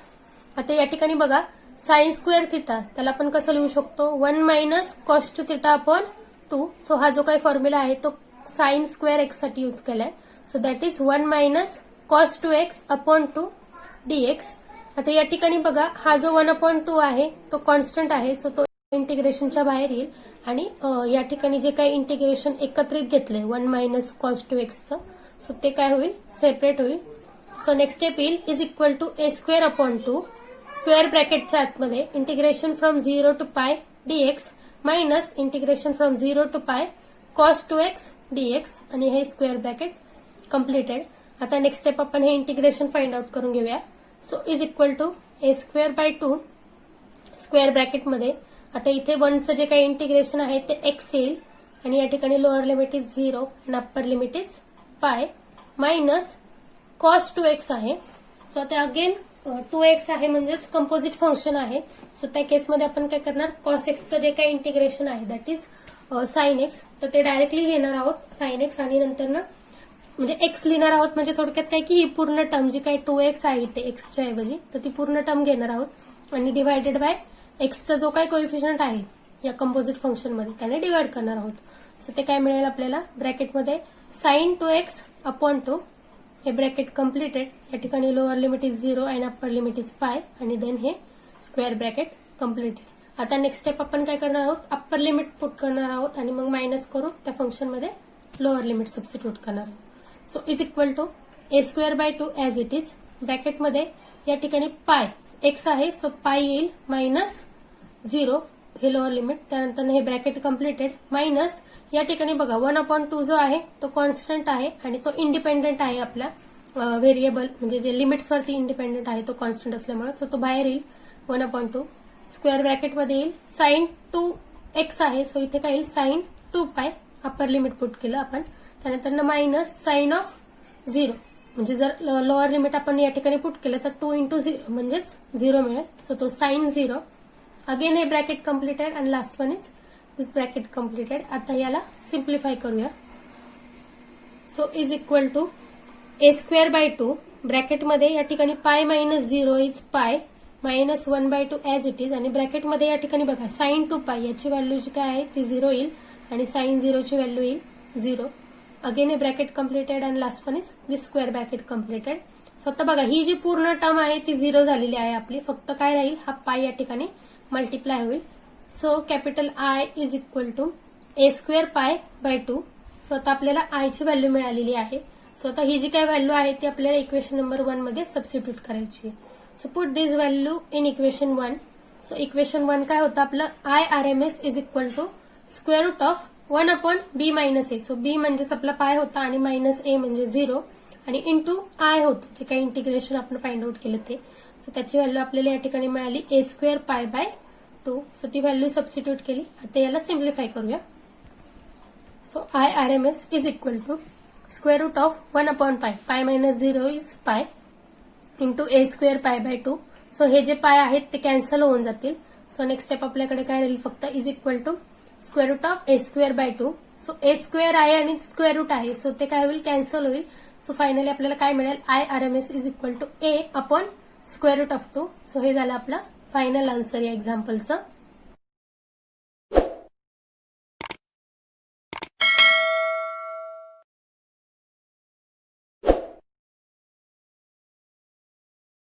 आता या ठिकाणी बघा, साइन स्क्वेअर थिटा त्याला आपण कसं लिहू शकतो, 1 minus cos 2 theta upon 2. So हा जो काही फॉर्म्युला आहे तो साइन स्क्वेअर एक्स साठी यूज केलाय. So that is 1 minus cos 2x upon 2 dx. आता या ठिकाणी बघा, हा जो 1/2 आहे तो कॉन्स्टंट आहे, सो तो इंटिग्रेशनच्या बाहेर येईल आणि या ठिकाणी जे काही इंटिग्रेशन एकत्रित घेतलंय 1 मायनस कॉस 2xचं, सो ते काय होईल, सेपरेट होईल. सो नेक्स्ट स्टेप येईल is equal to A square upon 2 square ब्रॅकेटच्या आतमध्ये integration from 0 to pi dx minus integration from 0 to pi cos 2x dx आणि हे स्क्वेअर ब्रॅकेट कम्प्लिटेड. आता नेक्स्ट स्टेप आपण हे इंटिग्रेशन फाइंड आउट करून घेऊया. So is equal to A square by 2 square ब्रॅकेटमध्ये, आता इथे 1चं जे काही इंटिग्रेशन आहे ते एक्स येईल आणि या ठिकाणी लोअर लिमिट इज 0 आणि upper limit is pi minus cos 2x आहे. सो आता अगेन 2x आहे म्हणजेच कंपोजिट फंक्शन आहे. सो त्या केसमध्ये आपण काय करणार, कॉस एक्सचं जे काही इंटिग्रेशन आहे दॅट इज साइन एक्स, तर ते डायरेक्टली लिहिणार आहोत साइन एक्स आणि नंतर ना म्हणजे एक्स लिहिणार आहोत. म्हणजे थोडक्यात काय की ही पूर्ण टर्म जी काही 2x आहे ते एक्सच्या ऐवजी, तर ती पूर्ण टर्म घेणार आहोत आणि डिवायडेड बाय एक्सचा जो काही कोएफिशियंट आहे या कंपोजिट फंक्शनमध्ये त्याने डिवाइड करणार आहोत. सो ते काय मिळेल आपल्याला, ब्रॅकेटमध्ये साइन 2x अपॉन 2, हे ब्रॅकेट कम्प्लिटेड. या ठिकाणी लोअर लिमिट इज 0 आणि अप्पर लिमिट इज पाय आणि देन हे स्क्वेअर ब्रॅकेट कम्प्लिटेड. आता नेक्स्ट स्टेप आपण काय करणार आहोत, अप्पर लिमिट पुट करणार आहोत आणि मग मायनस करू त्या फंक्शनमध्ये लोअर लिमिट सबस्टिट्यूट करणार आहोत. So is equal to A square by 2 as it is, ब्रॅकेटमध्ये या ठिकाणी पाय एक्स आहे, सो पाय येईल मायनस 0 हे लोअर लिमिट, त्यानंतर हे ब्रॅकेट कम्प्लिटेड मायनस या ठिकाणी बघा 1/2 जो आहे तो कॉन्स्टंट आहे आणि तो इंडिपेंडेंट आहे आपल्या व्हेरिएबल, म्हणजे जे लिमिट्सवरती इंडिपेंडेंट आहे तो कॉन्स्टंट असल्यामुळे, सो तो बाहेर येईल 1/2. स्क्वेअर ब्रॅकेटमध्ये येईल साइन 2x आहे, सो इथे काय येईल साइन 2 पाय, अप्पर लिमिट पुट केलं आपण, त्यानंतर मायनस साइन ऑफ 0, म्हणजे जर लोअर लिमिट आपण या ठिकाणी पुट केलं तर 2 into 0 म्हणजेच 0 मिळेल. सो तो साइन 0, अगेन हे ब्रॅकेट कम्प्लिटेड आणि last one is this bracket completed. आता याला सिम्प्लिफाय करूया. So is equal to A square by 2 ब्रॅकेटमध्ये या ठिकाणी pi minus 0 is pi minus 1/2 as it is आणि ब्रॅकेटमध्ये या ठिकाणी बघा साइन 2 पाय याची व्हॅल्यू जी काय आहे ती 0 येईल आणि साइन 0 ची व्हॅल्यू येईल 0. अगेन हे ब्रॅकेट कम्प्लिटेड आणि last one is this square bracket completed. So आता बघा ही जी पूर्ण टर्म आहे ती 0 झालेली आहे आपली, फक्त काय राहील, हा पाय या ठिकाणी मल्टिप्लाय होईल. So capital I is equal to A square pi by 2. So आता आपल्याला आय ची व्हॅल्यू मिळालेली आहे. सो आता ही जी काय व्हॅल्यू आहे ती आपल्याला इक्वेशन नंबर 1 मध्ये सबस्टिट्यूट करायची आहे. So put this value in equation 1. So equation 1 काय होतं आपलं, IRMS is equal to square root of 1/b minus A. So B म्हणजेच आपला पाय होता आणि मायनस ए म्हणजे 0 आणि इंटू आय होतं, जे काही इंटिग्रेशन आपण फाइंड आउट केलं ते. सो त्याची व्हॅल्यू आपल्याला या ठिकाणी मिळाली a² पाय बाय 2. सो ती व्हॅल्यू सबस्टिट्यूट केली. आता याला सिम्प्लिफाय करूया. So IRMS is equal to square root of 1/पाय, पाय मायनस 0 इज पाय, into a² pi by 2. So हे जे पाय आहेत ते कॅन्सल होऊन जातील. सो नेक्स्ट स्टेप आपल्याकडे काय राहील, फक्त is equal to square root of a² by 2. So a² आहे आणि स्क्वेअर रूट आहे, सो ते काय होईल, कॅन्सल होईल. सो फायनली आपल्याला काय मिळेल, IRMS is equal to a upon square root of 2. So हे झालं आपलं फायनल आन्सर या एक्झाम्पलचं.